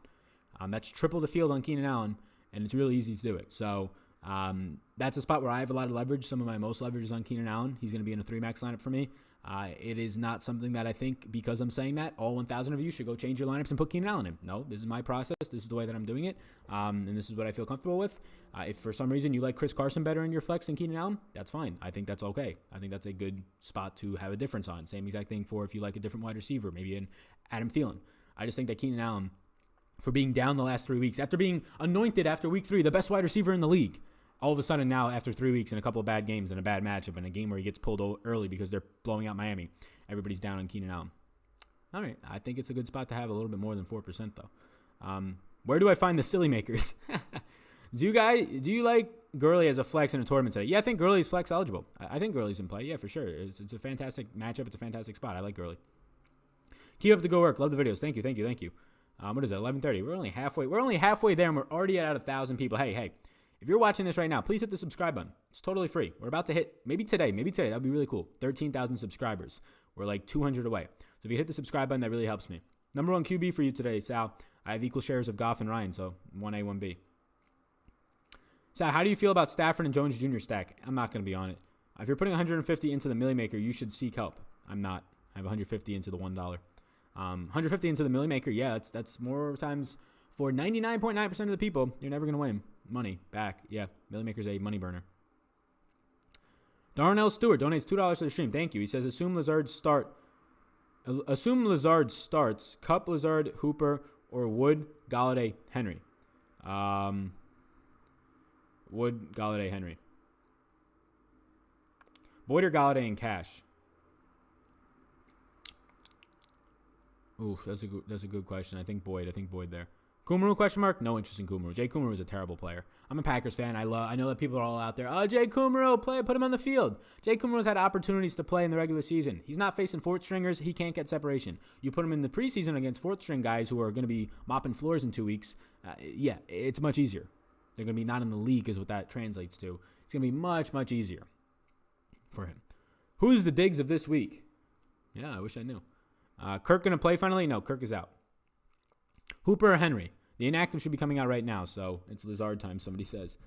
That's triple the field on Keenan Allen, and it's really easy to do it. So that's a spot where I have a lot of leverage. Some of my most leverage is on Keenan Allen. He's going to be in a 3-max lineup for me. It is not something that I think, because I'm saying that, all 1,000 of you should go change your lineups and put Keenan Allen in. No, this is my process. This is the way that I'm doing it, and this is what I feel comfortable with. If for some reason you like Chris Carson better in your flex than Keenan Allen, that's fine. I think that's okay. I think that's a good spot to have a difference on. Same exact thing for if you like a different wide receiver, maybe an Adam Thielen. I just think that Keenan Allen, for being down the last 3 weeks, after being anointed after week 3, the best wide receiver in the league, all of a sudden now, after 3 weeks and a couple of bad games and a bad matchup and a game where he gets pulled early because they're blowing out Miami, everybody's down on Keenan Allen. All right, I think it's a good spot to have a little bit more than 4%, though. Where do I find the silly makers? Do you like Gurley as a flex in a tournament today? Yeah, I think Gurley's flex eligible. I think Gurley's in play. Yeah, for sure. It's a fantastic matchup. It's a fantastic spot. I like Gurley. Keep up the good work. Love the videos. Thank you. What is it? 11:30. We're only halfway there, and we're already at 1,000 people. Hey. If you're watching this right now, please hit the subscribe button. It's totally free. We're about to hit, maybe today. That'd be really cool. 13,000 subscribers. We're like 200 away. So if you hit the subscribe button, that really helps me. Number 1 QB for you today, Sal. I have equal shares of Goff and Ryan, so 1A, 1B. Sal, how do you feel about Stafford and Jones Jr. stack? I'm not going to be on it. If you're putting 150 into the Millie Maker, you should seek help. I'm not. I have 150 into the $1. 150 into the Millie Maker, yeah, that's more times for 99.9% of the people. You're never going to win money back. Yeah, Millie Maker's a money burner. Darnell Stewart donates $2 to the stream. Thank you. He says, assume Lazard starts. Cup, Lazard, Hooper, or Wood, Galladay, Henry. Wood, Galladay, Henry. Boyd or Galladay in cash? Ooh, that's a good question. I think Boyd there. Kumru, question mark? No interest in Kumru. Jay Kumru is a terrible player. I'm a Packers fan. I know that people are all out there. Oh, Jay Kumru, put him on the field. Jay Kumru's had opportunities to play in the regular season. He's not facing fourth stringers. He can't get separation. You put him in the preseason against fourth string guys who are going to be mopping floors in 2 weeks. Yeah, it's much easier. They're going to be not in the league is what that translates to. It's going to be much, much easier for him. Who's the Diggs of this week? Yeah, I wish I knew. Kirk going to play finally? No, Kirk is out. Hooper or Henry? The inactive should be coming out right now, so it's Lazard time, somebody says.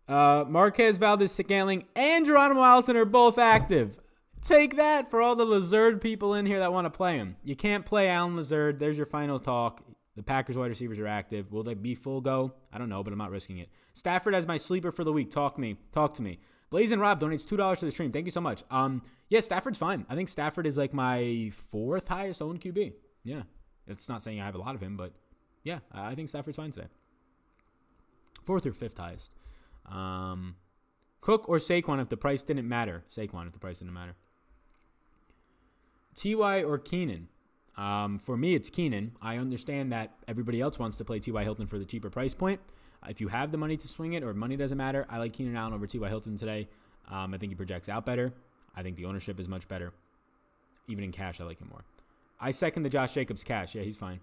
Marquez Valdez-Scantling and Geronimo Allison are both active. Take that for all the Lazard people in here that want to play him. You can't play Allen Lazard. There's your final talk. The Packers wide receivers are active. Will they be full go? I don't know, but I'm not risking it. Stafford as my sleeper for the week. Talk to me. Blazing Rob donates $2 to the stream. Thank you so much. Yeah, Stafford's fine. I think Stafford is like my 4th highest owned QB. Yeah. It's not saying I have a lot of him, but yeah, I think Stafford's fine today. 4th or 5th highest. Cook or Saquon if the price didn't matter. Saquon if the price didn't matter. T.Y. or Keenan. For me, it's Keenan. I understand that everybody else wants to play T.Y. Hilton for the cheaper price point. If you have the money to swing it or money doesn't matter, I like Keenan Allen over T.Y. Hilton today. I think he projects out better. I think the ownership is much better. Even in cash, I like him more. I second the Josh Jacobs cash. Yeah, he's fine.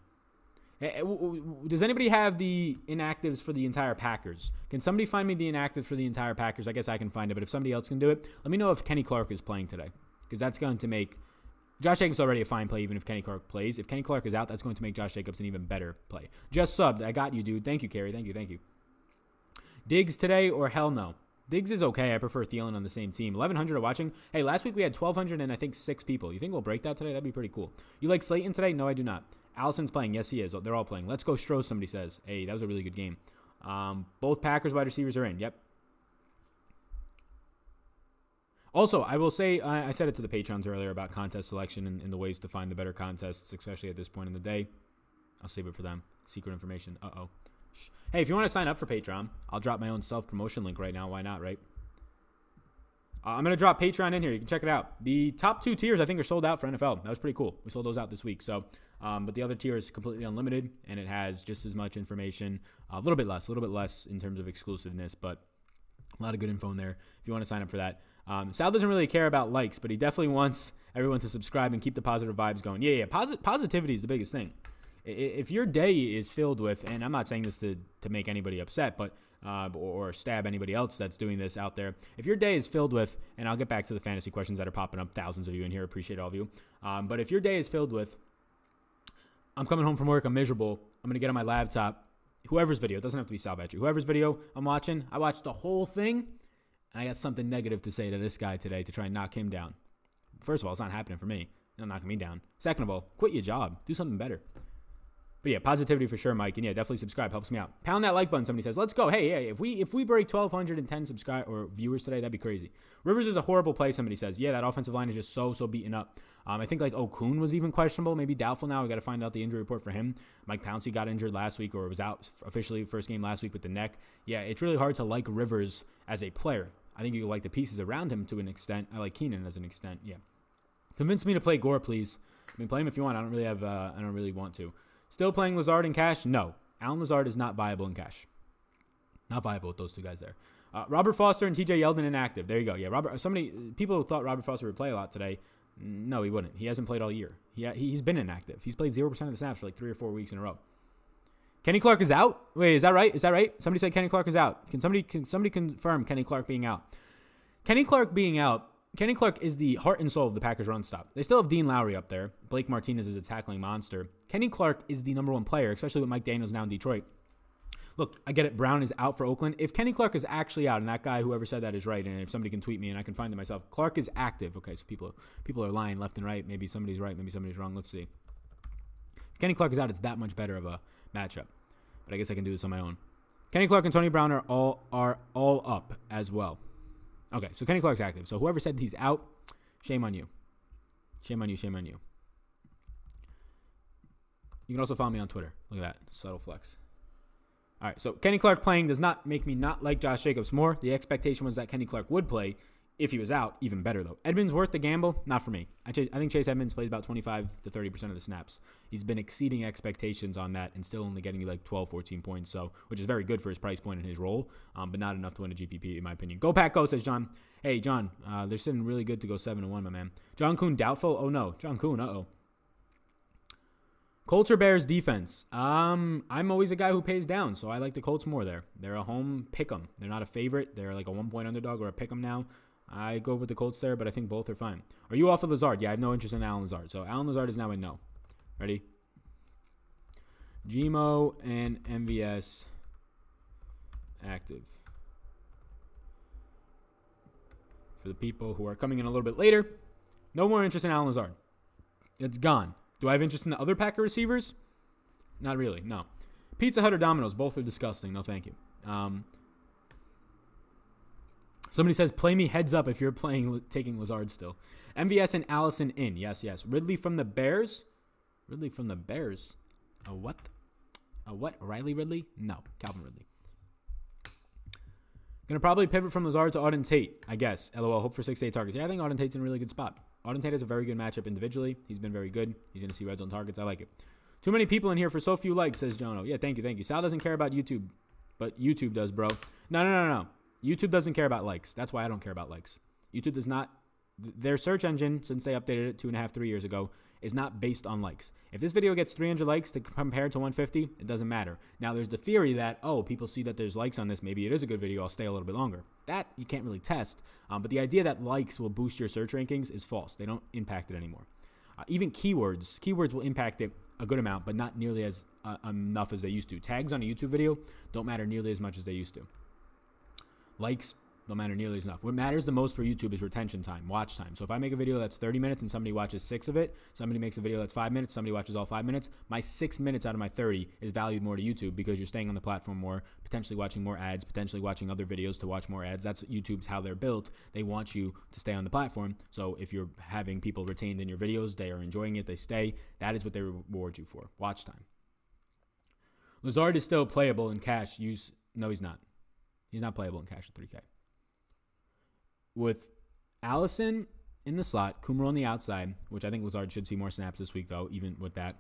Does anybody have the inactives for the entire Packers? Can somebody find me the inactives for the entire Packers? I guess I can find it, but if somebody else can do it, let me know if Kenny Clark is playing today, because that's going to make Josh Jacobs already a fine play even if Kenny Clark plays. If Kenny Clark is out, that's going to make Josh Jacobs an even better play. Just subbed. I got you, dude. Thank you, Carrie. Thank you. Diggs today or hell no? Diggs is okay. I prefer Thielen on the same team. 1,100 are watching. Hey, last week we had 1,200 and I think 6 people. You think we'll break that today? That'd be pretty cool. You like Slayton today? No, I do not. Allison's playing. Yes, he is. They're all playing. Let's go Stroh, somebody says. Hey, that was a really good game. Both Packers wide receivers are in. Yep. Also, I will say, I said it to the patrons earlier about contest selection and the ways to find the better contests, especially at this point in the day. I'll save it for them. Secret information. Uh-oh. Hey, if you want to sign up for Patreon, I'll drop my own self-promotion link right now. Why not, right? I'm going to drop Patreon in here. You can check it out. The top 2 tiers, I think, are sold out for NFL. That was pretty cool. We sold those out this week. So, but the other tier is completely unlimited, and it has just as much information, a little bit less in terms of exclusiveness, but a lot of good info in there if you want to sign up for that. Sal doesn't really care about likes, but he definitely wants everyone to subscribe and keep the positive vibes going. Yeah. Positivity is the biggest thing. If your day is filled with, and I'm not saying this to make anybody upset, but or stab anybody else that's doing this out there. If your day is filled with, and I'll get back to the fantasy questions that are popping up, thousands of you in here, appreciate all of you. But if your day is filled with, I'm coming home from work, I'm miserable, I'm going to get on my laptop, whoever's video, it doesn't have to be Sal Vetri, whoever's video I'm watching, I watched the whole thing, and I got something negative to say to this guy today to try and knock him down. First of all, it's not happening for me. It's not knocking me down. Second of all, quit your job. Do something better. But yeah, positivity for sure, Mike. And yeah, definitely subscribe. Helps me out. Pound that like button, somebody says. Let's go. Hey, if we break 1,210 subscribe or viewers today, that'd be crazy. Rivers is a horrible play, somebody says. Yeah, that offensive line is just so beaten up. I think like Okun was even questionable, maybe doubtful now. We got to find out the injury report for him. Mike Pouncey got injured last week or was out officially first game last week with the neck. Yeah, it's really hard to like Rivers as a player. I think you like the pieces around him to an extent. I like Keenan as an extent. Yeah. Convince me to play Gore, please. I mean, play him if you want. I don't really want to. Still playing Lazard in cash? No. Allen Lazard is not viable in cash. Not viable with those two guys there. Robert Foster and TJ Yeldon inactive. There you go. Yeah, people thought Robert Foster would play a lot today. No, he wouldn't. He hasn't played all year. He's been inactive. He's played 0% of the snaps for like 3 or 4 weeks in a row. Kenny Clark is out? Wait, is that right? Somebody said Kenny Clark is out. Can somebody confirm Kenny Clark being out? Kenny Clark being out. Kenny Clark is the heart and soul of the Packers run stop. They still have Dean Lowry up there. Blake Martinez is a tackling monster. Kenny Clark is the number 1 player, especially with Mike Daniels now in Detroit. Look, I get it. Brown is out for Oakland. If Kenny Clark is actually out, and that guy, whoever said that, is right, and if somebody can tweet me and I can find it myself, Clark is active. Okay, so people are lying left and right. Maybe somebody's right, maybe somebody's wrong. Let's see. If Kenny Clark is out, it's that much better of a matchup. But I guess I can do this on my own. Kenny Clark and Tony Brown are all up as well. Okay, so Kenny Clark's active. So whoever said he's out, shame on you. Shame on you. You can also follow me on Twitter. Look at that. Subtle flex. All right, so Kenny Clark playing does not make me not like Josh Jacobs more. The expectation was that Kenny Clark would play if he was out. Even better, though. Edmonds worth the gamble? Not for me. I think Chase Edmonds plays about 25 to 30% of the snaps. He's been exceeding expectations on that and still only getting you like 12, 14 points, so which is very good for his price point and his role, but not enough to win a GPP, in my opinion. Go Pack Go, says John. Hey, John, they're sitting really good to go 7-1, my man. John Kuhn doubtful? Oh, no. John Kuhn, uh-oh. Colts or Bears defense? I'm always a guy who pays down, so I like the Colts more there. They're a home pick'em. They're not a favorite. They're like a 1-point underdog or a pick'em now. I go with the Colts there, but I think both are fine. Are you off of Lazard? Yeah, I have no interest in Allen Lazard. So Allen Lazard is now a no. Ready? Gmo and MVS active. For the people who are coming in a little bit later, no more interest in Allen Lazard. It's gone. Do I have interest in the other Packer receivers? Not really, no. Pizza Hut or Domino's, both are disgusting. No, thank you. Somebody says, play me heads up if you're taking Lazard still. MVS and Allison in. Yes. Ridley from the Bears? Ridley from the Bears? A what? Riley Ridley? No, Calvin Ridley. Going to probably pivot from Lazard to Auden Tate, I guess. LOL, hope for 6 to 8 targets. Yeah, I think Auden Tate's in a really good spot. Auden Tate has a very good matchup individually. He's been very good. He's going to see red zone targets. I like it. Too many people in here for so few likes, says Jono. Yeah, thank you. Sal doesn't care about YouTube, but YouTube does, bro. No. YouTube doesn't care about likes. That's why I don't care about likes. YouTube does not. Their search engine, since they updated it 2.5, 3 years ago, is not based on likes. If this video gets 300 likes to compare to 150, it doesn't matter. Now, there's the theory that, oh, people see that there's likes on this. Maybe it is a good video. I'll stay a little bit longer. That you can't really test. But the idea that likes will boost your search rankings is false. They don't impact it anymore. Even keywords will impact it a good amount, but not nearly as enough as they used to. Tags on a YouTube video don't matter nearly as much as they used to. Likes don't matter nearly as enough. What matters the most for YouTube is retention time, watch time. So if I make a video that's 30 minutes and somebody watches 6 of it, somebody makes a video that's 5 minutes, somebody watches all 5 minutes, my 6 minutes out of my 30 is valued more to YouTube because you're staying on the platform more, potentially watching more ads, potentially watching other videos to watch more ads. That's YouTube's how they're built. They want you to stay on the platform. So if you're having people retained in your videos, they are enjoying it, they stay. That is what they reward you for, watch time. Lazard is still playable in cash. No, he's not. He's not playable in cash at 3K. With Allison in the slot, Kumar on the outside, which I think Lazard should see more snaps this week, though, even with that.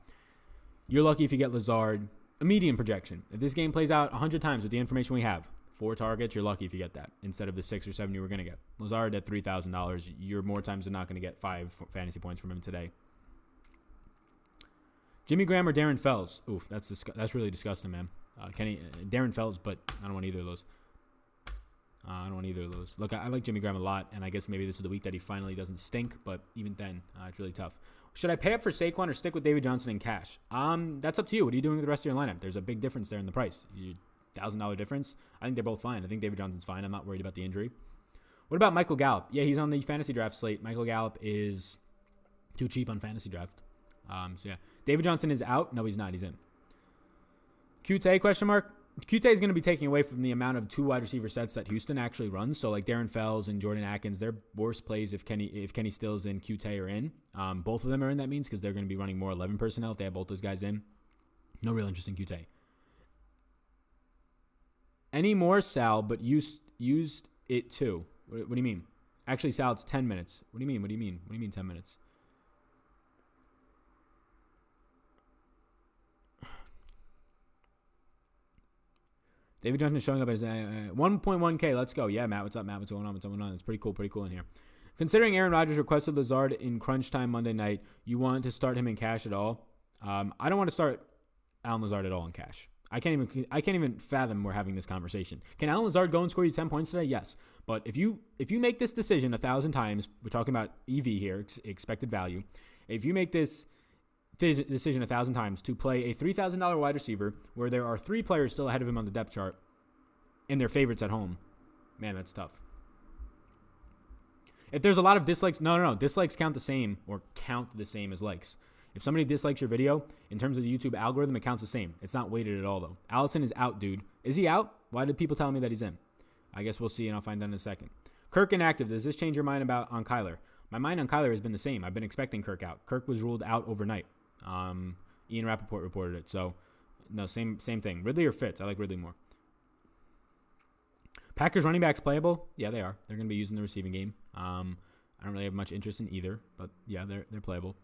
You're lucky if you get Lazard a median projection. If this game plays out 100 times with the information we have, 4 targets, you're lucky if you get that instead of the 6 or 7 you were going to get. Lazard at $3,000, you're more times than not going to get 5 fantasy points from him today. Jimmy Graham or Darren Fells? Oof, that's really disgusting, man. Darren Fells, but I don't want either of those. Look, I like Jimmy Graham a lot, and I guess maybe this is the week that he finally doesn't stink, but even then, it's really tough. Should I pay up for Saquon or stick with David Johnson in cash? That's up to you. What are you doing with the rest of your lineup? There's a big difference there in the price. $1,000 difference. I think they're both fine. I think David Johnson's fine. I'm not worried about the injury. What about Michael Gallup? Yeah, he's on the fantasy draft slate. Michael Gallup is too cheap on fantasy draft. So yeah, David Johnson is out. No, he's not. He's in. QT question mark? QT is going to be taking away from the amount of 2 wide receiver sets that Houston actually runs. So like Darren Fells and Jordan Atkins, they're worse plays if Kenny Stills and QT are in. Both of them are in, that means, because they're going to be running more 11 personnel if they have both those guys in. No real interest in QT. Any more, Sal, but used it too. What do you mean? Actually, Sal, it's 10 minutes. What do you mean? What do you mean 10 minutes? David Johnson is showing up as 1.1K. Let's go. Yeah, Matt. What's up, Matt? What's going on? It's pretty cool in here. Considering Aaron Rodgers requested Lazard in crunch time Monday night, you want to start him in cash at all? I don't want to start Alan Lazard at all in cash. I can't even fathom we're having this conversation. Can Alan Lazard go and score you 10 points today? Yes. But if you make this decision 1,000 times, we're talking about EV here, expected value. If you make this decision 1,000 times to play a $3,000 wide receiver where there are 3 players still ahead of him on the depth chart and they're favorites at home, man, that's tough. If there's a lot of dislikes, no, dislikes count the same as likes. If somebody dislikes your video, in terms of the YouTube algorithm, it counts the same. It's not weighted at all, though. Allison is out, dude. Is he out? Why did people tell me that he's in? I guess we'll see, and I'll find out in a second. Kirk inactive. Does this change your mind on Kyler? My mind on Kyler has been the same. I've been expecting Kirk out. Kirk was ruled out overnight. Ian Rappaport reported it. So, no, same thing. Ridley or Fitz? I like Ridley more. Packers running backs playable? Yeah, they are. They're going to be using the receiving game. I don't really have much interest in either, but yeah, they're playable.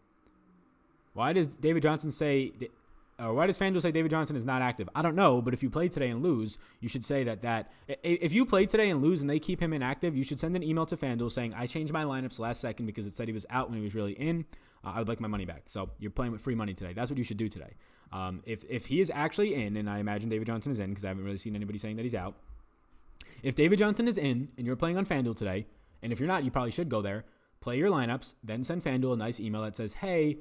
Why does FanDuel say David Johnson is not active? I don't know, but if you play today and lose, you should say that if you play today and lose and they keep him inactive, you should send an email to FanDuel saying, I changed my lineups last second because it said he was out when he was really in. I would like my money back. So you're playing with free money today. That's what you should do today. If he is actually in, and I imagine David Johnson is in because I haven't really seen anybody saying that he's out. If David Johnson is in and you're playing on FanDuel today, and if you're not, you probably should go there, play your lineups, then send FanDuel a nice email that says, hey,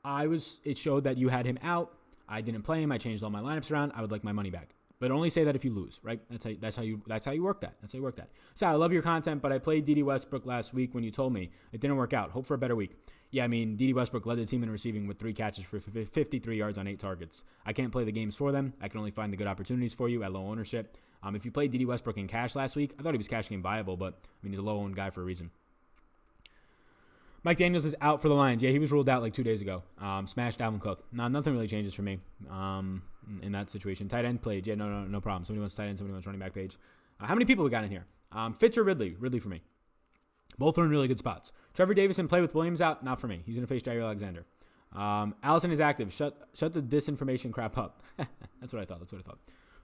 it showed that you had him out. I didn't play him. I changed all my lineups around. I would like my money back. But only say that if you lose, right? That's how you work that. That's how you work that. So I love your content, but I played D.D. Westbrook last week when you told me it didn't work out. Hope for a better week. Yeah, I mean, D.D. Westbrook led the team in receiving with 3 catches for 53 yards on 8 targets. I can't play the games for them. I can only find the good opportunities for you at low ownership. If you played D.D. Westbrook in cash last week, I thought he was cash game viable, but I mean, he's a low-owned guy for a reason. Mike Daniels is out for the Lions. Yeah, he was ruled out like 2 days ago. Smashed Dalvin Cook. No, nothing really changes for me in that situation. Tight end played. Yeah, no problem. Somebody wants tight end, somebody wants running back page. How many people we got in here? Fitz or Ridley? Ridley for me. Both are in really good spots. Trevor Davison play with Williams out? Not for me. He's going to face Jair Alexander. Allison is active. Shut the disinformation crap up. That's what I thought.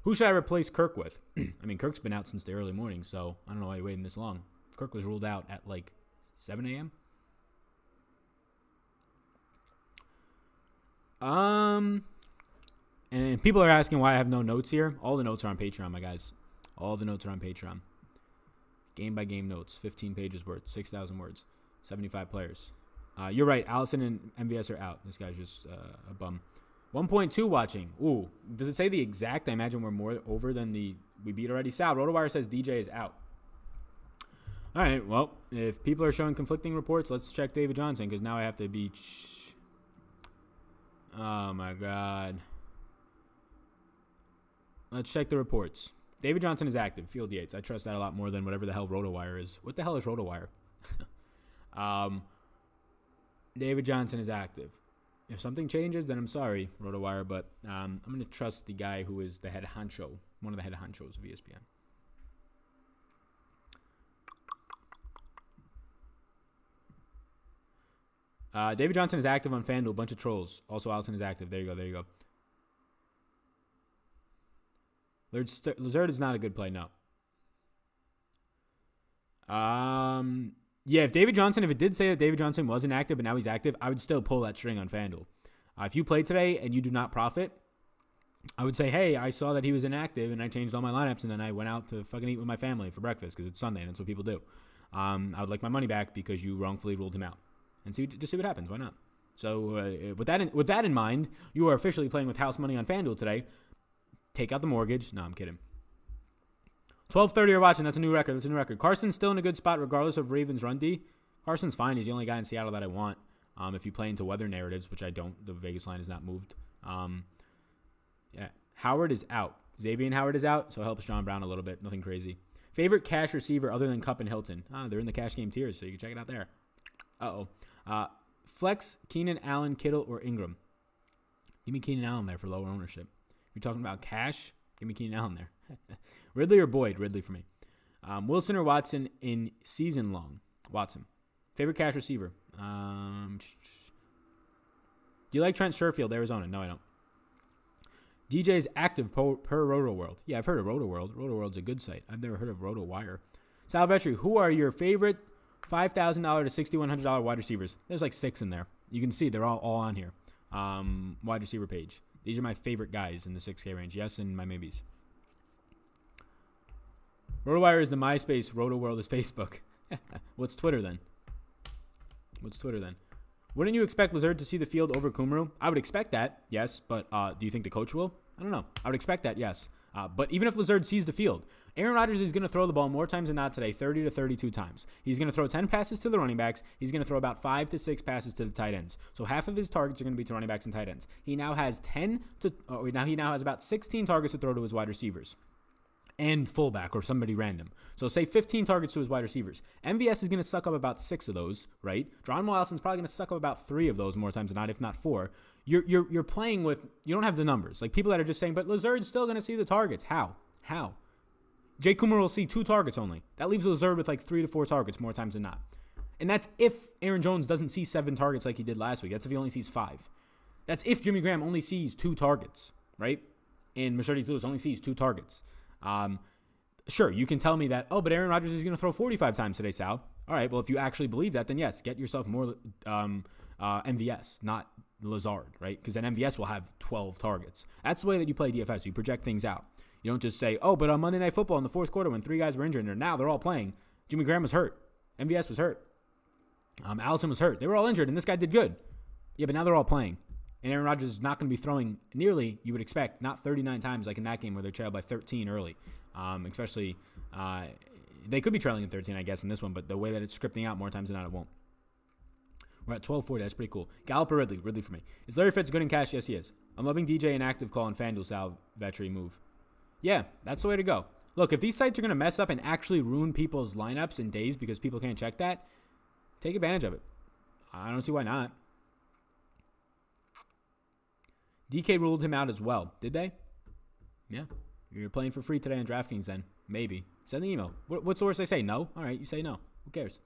Who should I replace Kirk with? I mean, Kirk's been out since the early morning, so I don't know why you're waiting this long. Kirk was ruled out at like 7 a.m. And people are asking why I have no notes here. All the notes are on Patreon, my guys. All the notes are on Patreon. Game by game notes, 15 pages worth, 6,000 words, 75 players. You're right. Allison and MVS are out. This guy's just a bum. 1.2 watching. Ooh, does it say the exact? I imagine we're more over than we beat already. Sal, RotoWire says DJ is out. All right, well, if people are showing conflicting reports, let's check David Johnson because now I have to be... Oh, my God. Let's check the reports. David Johnson is active. Field Yates. I trust that a lot more than whatever the hell RotoWire is. What the hell is RotoWire? David Johnson is active. If something changes, then I'm sorry, RotoWire, but I'm going to trust the guy who is the head honcho, one of the head honchos of ESPN. David Johnson is active on FanDuel. Bunch of trolls. Also, Allison is active. There you go. Lazard is not a good play, no. Yeah, if it did say that David Johnson wasn't active, but now he's active, I would still pull that string on FanDuel. If you played today and you do not profit, I would say, hey, I saw that he was inactive and I changed all my lineups and then I went out to fucking eat with my family for breakfast because it's Sunday and that's what people do. I would like my money back because you wrongfully ruled him out. And just see what happens. Why not? So with that in mind, you are officially playing with house money on FanDuel today. Take out the mortgage. No, I'm kidding. 12:30 are watching. That's a new record. Carson's still in a good spot regardless of Ravens' run D. Carson's fine. He's the only guy in Seattle that I want. If you play into weather narratives, which I don't, the Vegas line has not moved. Yeah, Howard is out. Xavier Howard is out, so it helps John Brown a little bit. Nothing crazy. Favorite cash receiver other than Kupp and Hilton? They're in the cash game tiers, so you can check it out there. Flex, Keenan Allen, Kittle, or Ingram? Give me Keenan Allen there for lower ownership. You're talking about cash? Give me Keenan Allen there. Ridley or Boyd? Ridley for me. Wilson or Watson in season long? Watson. Favorite cash receiver? Do you like Trent Sherfield, Arizona? No, I don't. DJ is active per RotoWorld. Yeah, I've heard of RotoWorld. RotoWorld's a good site. I've never heard of RotoWire. Sal Vetri, who are your favorite $5,000 to $6,100 wide receivers? There's like 6 in there. You can see they're all on here. Wide receiver page. These are my favorite guys in the 6K range. Yes, and my maybes. RotoWire is the MySpace. RotoWorld is Facebook. What's Twitter then? Wouldn't you expect Lazard to see the field over Kumru? I would expect that, yes. But do you think the coach will? I don't know. I would expect that, yes. But even if Lazard sees the field, Aaron Rodgers is going to throw the ball more times than not today, 30 to 32 times. He's going to throw 10 passes to the running backs. He's going to throw about 5 to 6 passes to the tight ends. So half of his targets are going to be to running backs and tight ends. He now has about 16 targets to throw to his wide receivers and fullback or somebody random. So say 15 targets to his wide receivers. MVS is going to suck up about 6 of those, right? Geronimo Allison's probably going to suck up about 3 of those more times than not, if not 4. You're playing with, you don't have the numbers. Like people that are just saying, but Lazard's still going to see the targets. How? Jay Kumar will see 2 targets only. That leaves Lazard with like 3 to 4 targets more times than not. And that's if Aaron Jones doesn't see 7 targets like he did last week. That's if he only sees 5. That's if Jimmy Graham only sees 2 targets, right? And Mercedes Lewis only sees 2 targets. Sure, you can tell me that, but Aaron Rodgers is going to throw 45 times today, Sal. All right, well, if you actually believe that, then yes, get yourself more MVS, not Lazard, right? Because then MVS will have 12 targets. That's the way that you play DFS. You project things out. You don't just say, but on Monday Night Football in the fourth quarter when 3 guys were injured and now they're all playing, Jimmy Graham was hurt. MVS was hurt. Allison was hurt. They were all injured, and this guy did good. Yeah, but now they're all playing. And Aaron Rodgers is not going to be throwing nearly, you would expect, not 39 times like in that game where they're trailed by 13 early. Especially, they could be trailing in 13, I guess, in this one, but the way that it's scripting out more times than not, it won't. We're at 12:40. That's pretty cool. Gallup or Ridley? Ridley for me. Is Larry Fitz good in cash? Yes, he is. I'm loving DJ and active call on FanDuel. Sal Vetri move. Yeah, that's the way to go. Look, if these sites are going to mess up and actually ruin people's lineups and days because people can't check that, take advantage of it. I don't see why not. DK ruled him out as well. Did they? Yeah. You're playing for free today on Draftkings then. Maybe. Send the email. What source they say? No? All right, you say no. Who cares?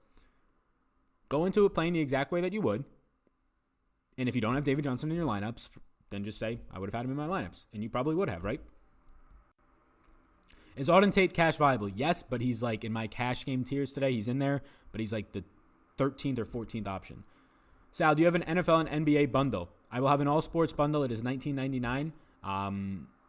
Go into it playing the exact way that you would. And if you don't have David Johnson in your lineups, then just say, I would have had him in my lineups. And you probably would have, right? Is Auden Tate cash viable? Yes, but he's like in my cash game tiers today. He's in there, but he's like the 13th or 14th option. Sal, do you have an NFL and NBA bundle? I will have an all sports bundle. It is $19.99.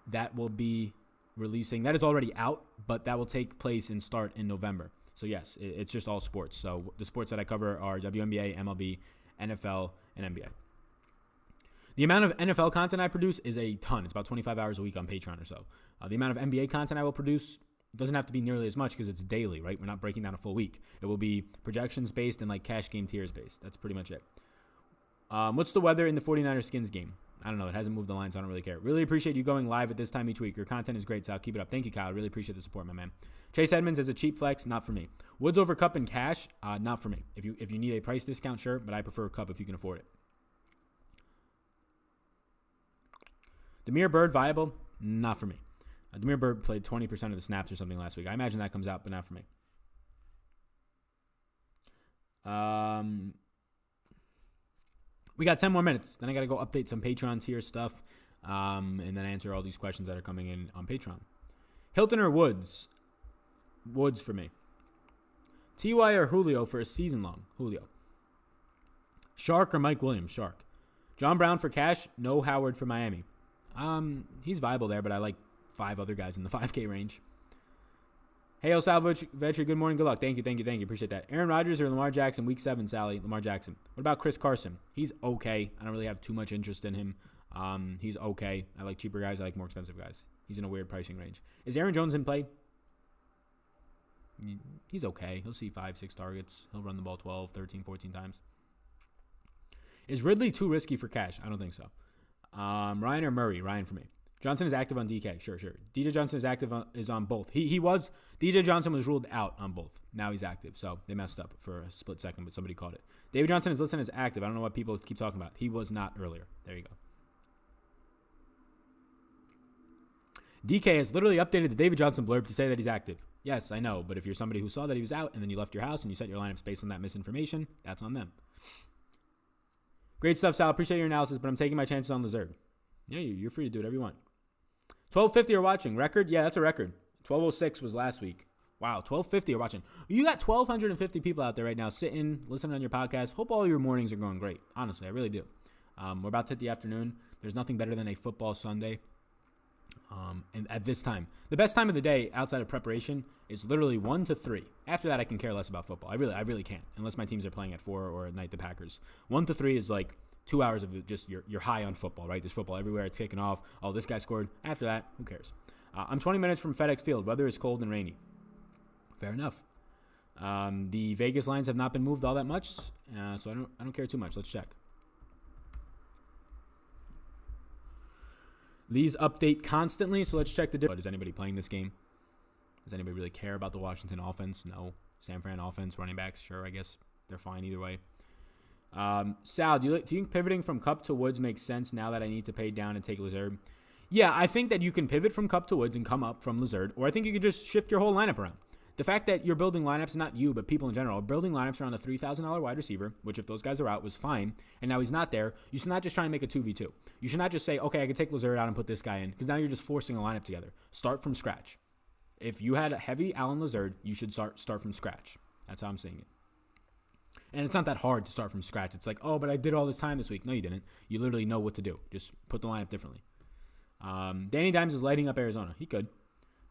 That will be releasing. That is already out, but that will take place and start in November. So yes, it's just all sports. So the sports that I cover are WNBA, MLB, NFL, and NBA. The amount of NFL content I produce is a ton. It's about 25 hours a week on Patreon or so. The amount of NBA content I will produce doesn't have to be nearly as much because it's daily, right? We're not breaking down a full week. It will be projections based and like cash game tiers based. That's pretty much it. What's the weather in the 49ers Skins game? I don't know. It hasn't moved the line, so I don't really care. Really appreciate you going live at this time each week. Your content is great, Sal. Keep it up. Thank you, Kyle. Really appreciate the support, my man. Chase Edmonds is a cheap flex. Not for me. Woods over Cup and cash. Not for me. If you need a price discount, sure, but I prefer Cup if you can afford it. Demir Bird viable? Not for me. Demir Bird played 20% of the snaps or something last week. I imagine that comes out, but not for me. We got 10 more minutes. Then I got to go update some Patreon tier stuff and then answer all these questions that are coming in on Patreon. Hilton or Woods? Woods for me. T.Y. or Julio for a season long? Julio. Shark or Mike Williams? Shark. John Brown for cash? No Howard for Miami. He's viable there, but I like 5 other guys in the 5K range. Hey, El Salvador, good morning, good luck. Thank you. Appreciate that. Aaron Rodgers or Lamar Jackson, week 7, Sally. Lamar Jackson. What about Chris Carson? He's okay. I don't really have too much interest in him. He's okay. I like cheaper guys. I like more expensive guys. He's in a weird pricing range. Is Aaron Jones in play? He's okay. He'll see 5-6 targets. He'll run the ball 12, 13, 14 times. Is Ridley too risky for cash? I don't think so. Ryan or Murray? Ryan for me. Johnson is active on DK. Sure. DJ Johnson is active is on both. DJ Johnson was ruled out on both. Now he's active. So they messed up for a split second, but somebody caught it. David Johnson is listed as active. I don't know what people keep talking about. He was not earlier. There you go. DK has literally updated the David Johnson blurb to say that he's active. Yes, I know. But if you're somebody who saw that he was out and then you left your house and you set your lineups based on that misinformation, that's on them. Great stuff, Sal. Appreciate your analysis, but I'm taking my chances on Lazard. Yeah, you're free to do whatever you want. 1250 are watching. Record? Yeah, that's a record. 1206 was last week. Wow, 1250 are watching. You got 1,250 people out there right now sitting, listening on your podcast. Hope all your mornings are going great. Honestly, I really do. We're about to hit the afternoon. There's nothing better than a football Sunday. And at this time, the best time of the day outside of preparation is literally 1 to 3. After that, I can care less about football. I really can't, unless my teams are playing at 4 or at night the Packers. 1 to 3 is like 2 hours of just you're high on football, right? There's football everywhere. It's kicking off. Oh, this guy scored. After that, who cares? I'm 20 minutes from FedEx Field. Weather is cold and rainy. Fair enough. The Vegas lines have not been moved all that much, so I don't care too much. Let's check. These update constantly, so let's check the difference. Is anybody playing this game? Does anybody really care about the Washington offense? No. San Fran offense, running backs, sure, I guess they're fine either way. Sal, do you think pivoting from Cup to Woods makes sense now that I need to pay down and take Lazard? Yeah, I think that you can pivot from Cup to Woods and come up from Lazard, or I think you could just shift your whole lineup around. The fact that you're building lineups, not you, but people in general, are building lineups around a $3,000 wide receiver, which if those guys are out was fine, and now he's not there, you should not just try and make a 2v2. You should not just say, okay, I can take Lazard out and put this guy in, because now you're just forcing a lineup together. Start from scratch. If you had a heavy Allen Lazard, you should start from scratch. That's how I'm seeing it. And it's not that hard to start from scratch. It's like, oh, but I did all this time this week. No, you didn't. You literally know what to do. Just put the lineup differently. Danny Dimes is lighting up Arizona. He could.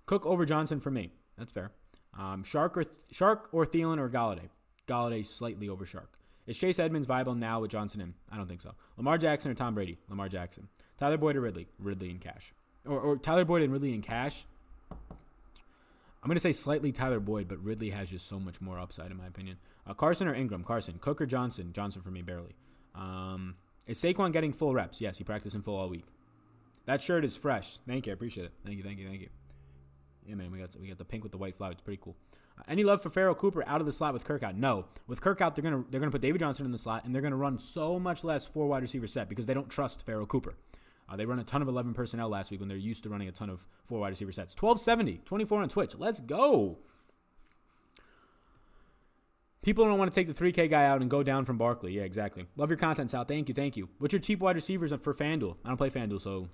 Cook over Johnson for me. That's fair. Shark or Thielen or Galladay. Galladay slightly over Shark. Is Chase Edmonds viable now with Johnson in? I don't think so. Lamar Jackson or Tom Brady? Lamar Jackson. Tyler Boyd or Ridley? Ridley in cash. Or Tyler Boyd and Ridley in cash. I'm going to say slightly Tyler Boyd, but Ridley has just so much more upside in my opinion. Carson or Ingram? Carson. Cook or Johnson? Johnson for me, barely. Is Saquon getting full reps? Yes, he practiced in full all week. That shirt is fresh. Thank you. I appreciate it. Thank you. Yeah, man, we got the pink with the white flower. It's pretty cool. Any love for Pharaoh Cooper out of the slot with Kirk out? No. With Kirk out, they're gonna put David Johnson in the slot, and they're gonna run so much less 4 wide receiver set because they don't trust Pharaoh Cooper. They run a ton of 11 personnel last week when they're used to running a ton of 4 wide receiver sets. 1270, 24 on Twitch. Let's go. People don't want to take the 3K guy out and go down from Barkley. Yeah, exactly. Love your content, Sal. Thank you. What's your cheap wide receivers for FanDuel? I don't play FanDuel, so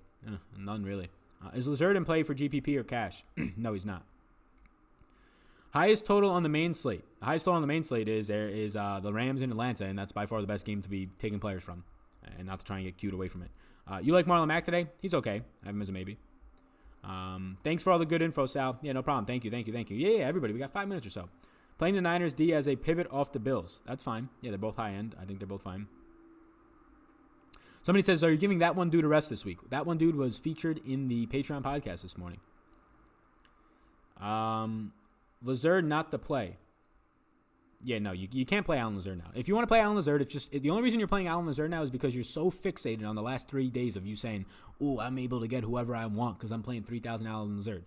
none really. Is Lazard in play for GPP or cash? No, he's not. Highest total on the main slate. The highest total on the main slate is the Rams in Atlanta, and that's by far the best game to be taking players from. and not to try and get cute away from it. You like Marlon Mack today? He's okay. I have him as a maybe. Thanks for all the good info, Sal. Yeah, no problem. Thank you. Yeah, everybody. We got 5 minutes or so. Playing the Niners D as a pivot off the Bills. That's fine. Yeah, they're both high end. I think they're both fine. Somebody says, are you giving that one dude a rest this week? That one dude was featured in the Patreon podcast this morning. Lazard not the play. Yeah, no, you can't play Alan Lazard now. If you want to play Alan Lazard, it's just the only reason you're playing Alan Lazard now is because you're so fixated on the last 3 days of you saying, "Oh, I'm able to get whoever I want because I'm playing 3,000 Alan Lazard."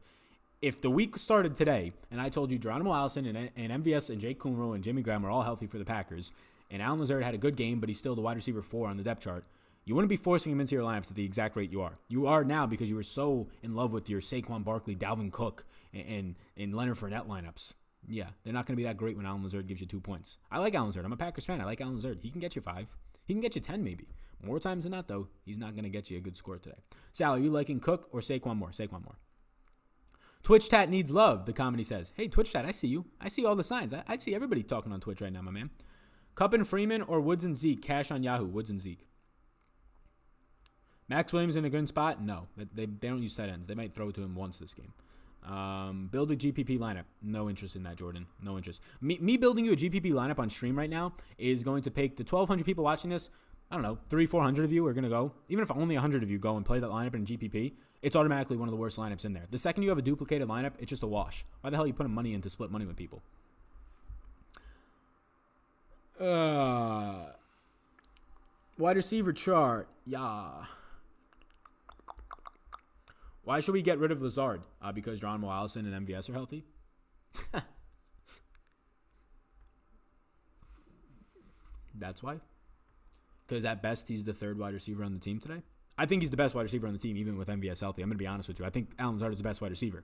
If the week started today and I told you Geronimo Allison and MVS and Jake Kumerow and Jimmy Graham are all healthy for the Packers, and Alan Lazard had a good game, but he's still the wide receiver 4 on the depth chart, you wouldn't be forcing him into your lineups at the exact rate you are. You are now because you were so in love with your Saquon Barkley, Dalvin Cook, and Leonard Fournette lineups. Yeah, they're not going to be that great when Alan Lazard gives you 2 points. I like Alan Lazard. I'm a Packers fan. I like Alan Lazard. He can get you 5. He can get you 10 maybe. More times than not, though, he's not going to get you a good score today. Sal, are you liking Cook or Saquon more? Saquon more. Twitch Tat needs love, the comedy says. Hey, Twitch Tat, I see you. I see all the signs. I see everybody talking on Twitch right now, my man. Cup and Freeman or Woods and Zeke? Cash on Yahoo. Woods and Zeke. Max Williams in a good spot? No. They don't use tight ends. They might throw it to him once this game. Build a GPP lineup. No interest in that, Jordan. No interest. Me building you a GPP lineup on stream right now is going to take the 1,200 people watching this. I don't know, 300-400 of you are going to go. Even if only 100 of you go and play that lineup in GPP, it's automatically one of the worst lineups in there. The second you have a duplicated lineup, it's just a wash. Why the hell are you putting money in to split money with people? Wide receiver chart. Yeah. Why should we get rid of Lazard? Because Geronimo Allison and MVS are healthy? That's why? Because at best, he's the third wide receiver on the team today. I think he's the best wide receiver on the team, even with MVS healthy. I'm going to be honest with you. I think Alan Lazard is the best wide receiver.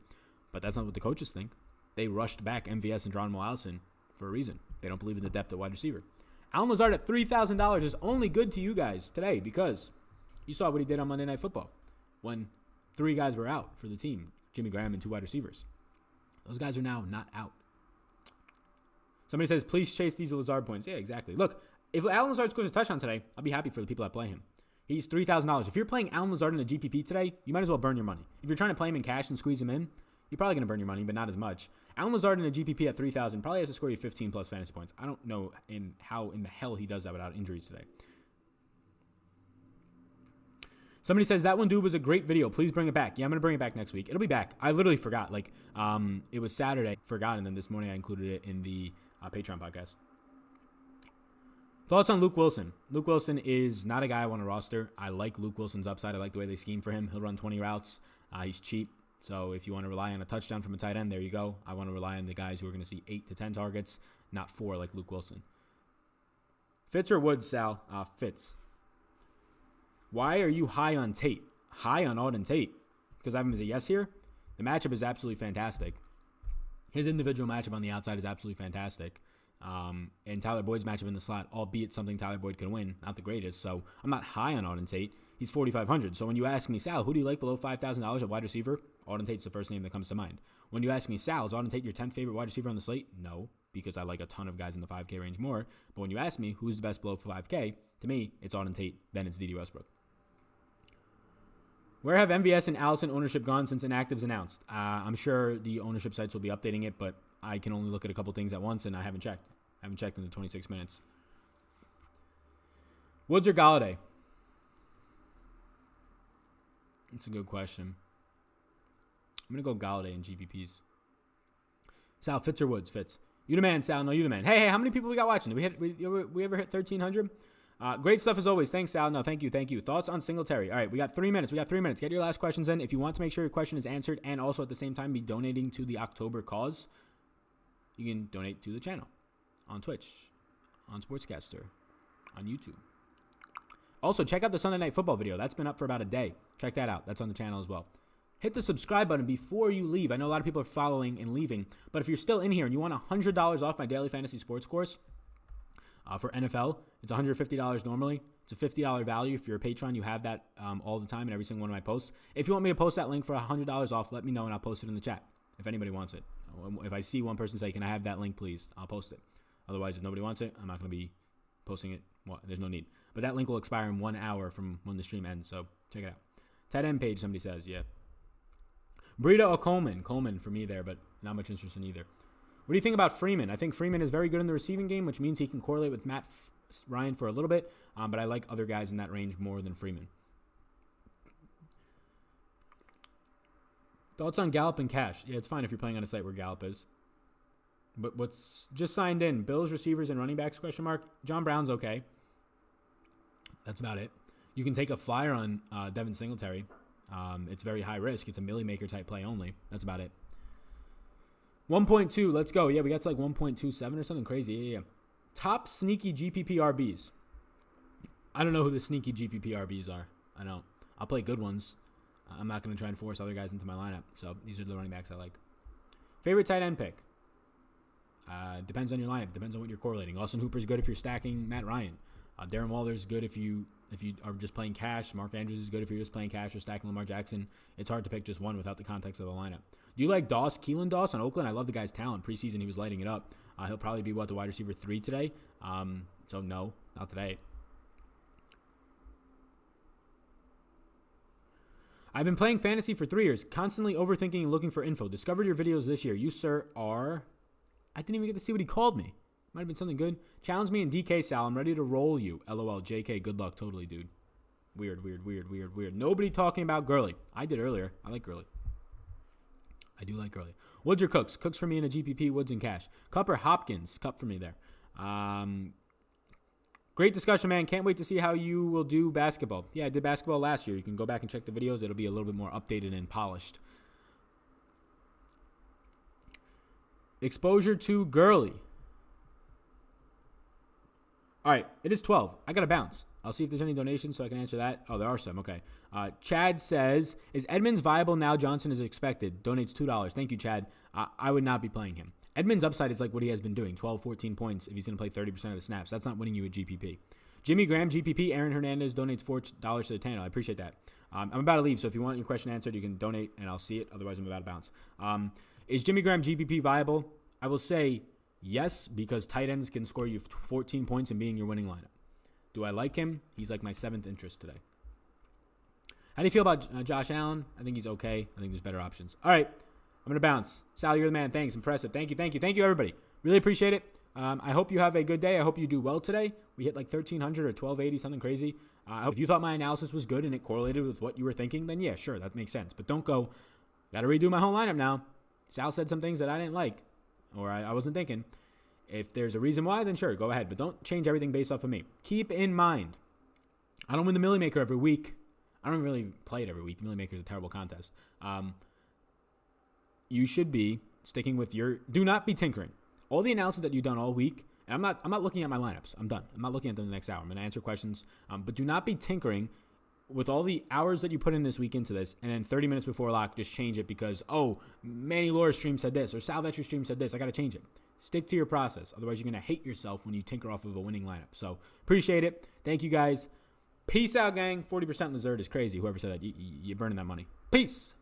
But that's not what the coaches think. They rushed back MVS and Geronimo Allison for a reason. They don't believe in the depth at wide receiver. Alan Lazard at $3,000 is only good to you guys today because you saw what he did on Monday Night Football when 3 guys were out for the team, Jimmy Graham and 2 wide receivers. Those guys are now not out. Somebody says, please chase these Lazard points. Yeah, exactly. Look, if Alan Lazard scores a touchdown today, I'll be happy for the people that play him. He's $3,000. If you're playing Alan Lazard in a GPP today, you might as well burn your money. If you're trying to play him in cash and squeeze him in, you're probably going to burn your money, but not as much. Alan Lazard in a GPP at 3,000 probably has to score you 15-plus fantasy points. I don't know how in the hell he does that without injuries today. Somebody says, that one dude was a great video. Please bring it back. Yeah, I'm going to bring it back next week. It'll be back. I literally forgot. It was Saturday. Forgot, and then this morning I included it in the Patreon podcast. Thoughts on Luke Wilson? Luke Wilson is not a guy I want to roster. I like Luke Wilson's upside. I like the way they scheme for him. He'll run 20 routes. He's cheap. So if you want to rely on a touchdown from a tight end, there you go. I want to rely on the guys who are going to see 8 to 10 targets, not 4 like Luke Wilson. Fitz or Woods, Sal? Fitz. Why are you high on Tate? High on Auden Tate? Because I have him as a yes here? The matchup is absolutely fantastic. His individual matchup on the outside is absolutely fantastic. And Tyler Boyd's matchup in the slot, albeit something Tyler Boyd can win, not the greatest. So I'm not high on Auden Tate. He's 4,500. So when you ask me, Sal, who do you like below $5,000 at wide receiver? Auden Tate's the first name that comes to mind. When you ask me, Sal, is Auden Tate your 10th favorite wide receiver on the slate? No, because I like a ton of guys in the 5K range more. But when you ask me who's the best below 5K, to me, it's Auden Tate, then it's D.D. Westbrook. Where have MVS and Allison ownership gone since inactives announced? I'm sure the ownership sites will be updating it, but I can only look at a couple things at once, and I haven't checked. I haven't checked in the 26 minutes. Woods or Galladay? That's a good question. I'm going to go Galladay in GPPs. Sal, Fitz or Woods? Fitz. You the man, Sal. No, you the man. Hey, how many people we got watching? Did we ever hit 1,300? Great stuff as always. Thanks, Sal. No, thank you. Thoughts on Singletary? All right, we got 3 minutes. Get your last questions in. If you want to make sure your question is answered and also at the same time be donating to the October cause, you can donate to the channel on Twitch, on Sportscaster, on YouTube. Also, check out the Sunday Night Football video. That's been up for about a day. Check that out. That's on the channel as well. Hit the subscribe button before you leave. I know a lot of people are following and leaving, but if you're still in here and you want $100 off my daily fantasy sports course for NFL, it's $150 normally. It's a $50 value. If you're a patron, you have that all the time in every single one of my posts. If you want me to post that link for $100 off, let me know and I'll post it in the chat if anybody wants it. If I see one person say, can I have that link, please? I'll post it. Otherwise, if nobody wants it, I'm not going to be posting it What? There's no need. But that link will expire in 1 hour from when the stream ends, so check it out. Tight end page, somebody says, yeah. Burrito or Coleman? Coleman for me there, but not much interest in either. What do you think about Freeman? I think Freeman is very good in the receiving game, which means he can correlate with Matt Ryan for a little bit, but I like other guys in that range more than Freeman. Thoughts on Gallup and Cash? Yeah, it's fine if you're playing on a site where Gallup is. But what's just signed in? Bills, receivers, and running backs, question mark. John Brown's okay. That's about it. You can take a flyer on Devin Singletary. It's very high risk. It's a Millie Maker type play only. That's about it. 1.2, let's go. Yeah, we got to like 1.27 or something crazy. Yeah. Top sneaky GPP RBs. I don't know who the sneaky GPP RBs are. I don't. I'll play good ones. I'm not going to try and force other guys into my lineup. So these are the running backs I like. Favorite tight end pick? Depends on your lineup. Depends on what you're correlating. Austin Hooper's good if you're stacking Matt Ryan. Darren Waller's good if you are just playing cash. Mark Andrews is good if you're just playing cash or stacking Lamar Jackson. It's hard to pick just one without the context of the lineup. Do you like Keelan Doss on Oakland? I love the guy's talent. Preseason, he was lighting it up. He'll probably be, the wide receiver 3 today? So no, not today. I've been playing fantasy for 3 years, constantly overthinking and looking for info. Discovered your videos this year. You, sir, are... I didn't even get to see what he called me. Might have been something good. Challenge me in DK, Sal. I'm ready to roll you. LOL. JK, good luck. Totally, dude. Weird. Nobody talking about Gurley. I did earlier. I like Gurley. I do like Gurley. Woods or Cooks? Cooks for me in a GPP. Woods and cash. Cup or Hopkins? Cup for me there. Great discussion, man. Can't wait to see how you will do basketball. Yeah, I did basketball last year. You can go back and check the videos. It'll be a little bit more updated and polished. Exposure to Gurley. All right, it is 12. I got to bounce. I'll see if there's any donations so I can answer that. Oh, there are some. Okay. Chad says, is Edmonds viable now Johnson is expected? Donates $2. Thank you, Chad. I would not be playing him. Edmonds' upside is like what he has been doing, 12, 14 points if he's going to play 30% of the snaps. That's not winning you a GPP. Jimmy Graham, GPP. Aaron Hernandez donates $4 to the channel. I appreciate that. I'm about to leave, so if you want your question answered, you can donate and I'll see it. Otherwise, I'm about to bounce. Is Jimmy Graham GPP viable? I will say yes, because tight ends can score you 14 points and be in your winning lineup. Do I like him? He's like my 7th interest today. How do you feel about Josh Allen? I think he's okay. I think there's better options. All right. I'm going to bounce. Sal, you're the man. Thanks. Impressive. Thank you, everybody. Really appreciate it. I hope you have a good day. I hope you do well today. We hit like 1,300 or 1,280, something crazy. I hope if you thought my analysis was good and it correlated with what you were thinking, then yeah, sure, that makes sense. But don't go, got to redo my whole lineup now. Sal said some things that I didn't like or I wasn't thinking. If there's a reason why, then sure, go ahead. But don't change everything based off of me. Keep in mind, I don't win the Millie Maker every week. I don't really play it every week. The Millie Maker is a terrible contest. You should be sticking with do not be tinkering. All the analysis that you've done all week, and I'm not looking at my lineups. I'm done. I'm not looking at them the next hour. I'm going to answer questions. But do not be tinkering with all the hours that you put in this week into this, and then 30 minutes before lock, just change it because, Manny Laura's stream said this, or Sal Vetri's stream said this. I got to change it. Stick to your process. Otherwise, you're going to hate yourself when you tinker off of a winning lineup. So, appreciate it. Thank you, guys. Peace out, gang. 40% Lizard is crazy. Whoever said that, you're burning that money. Peace.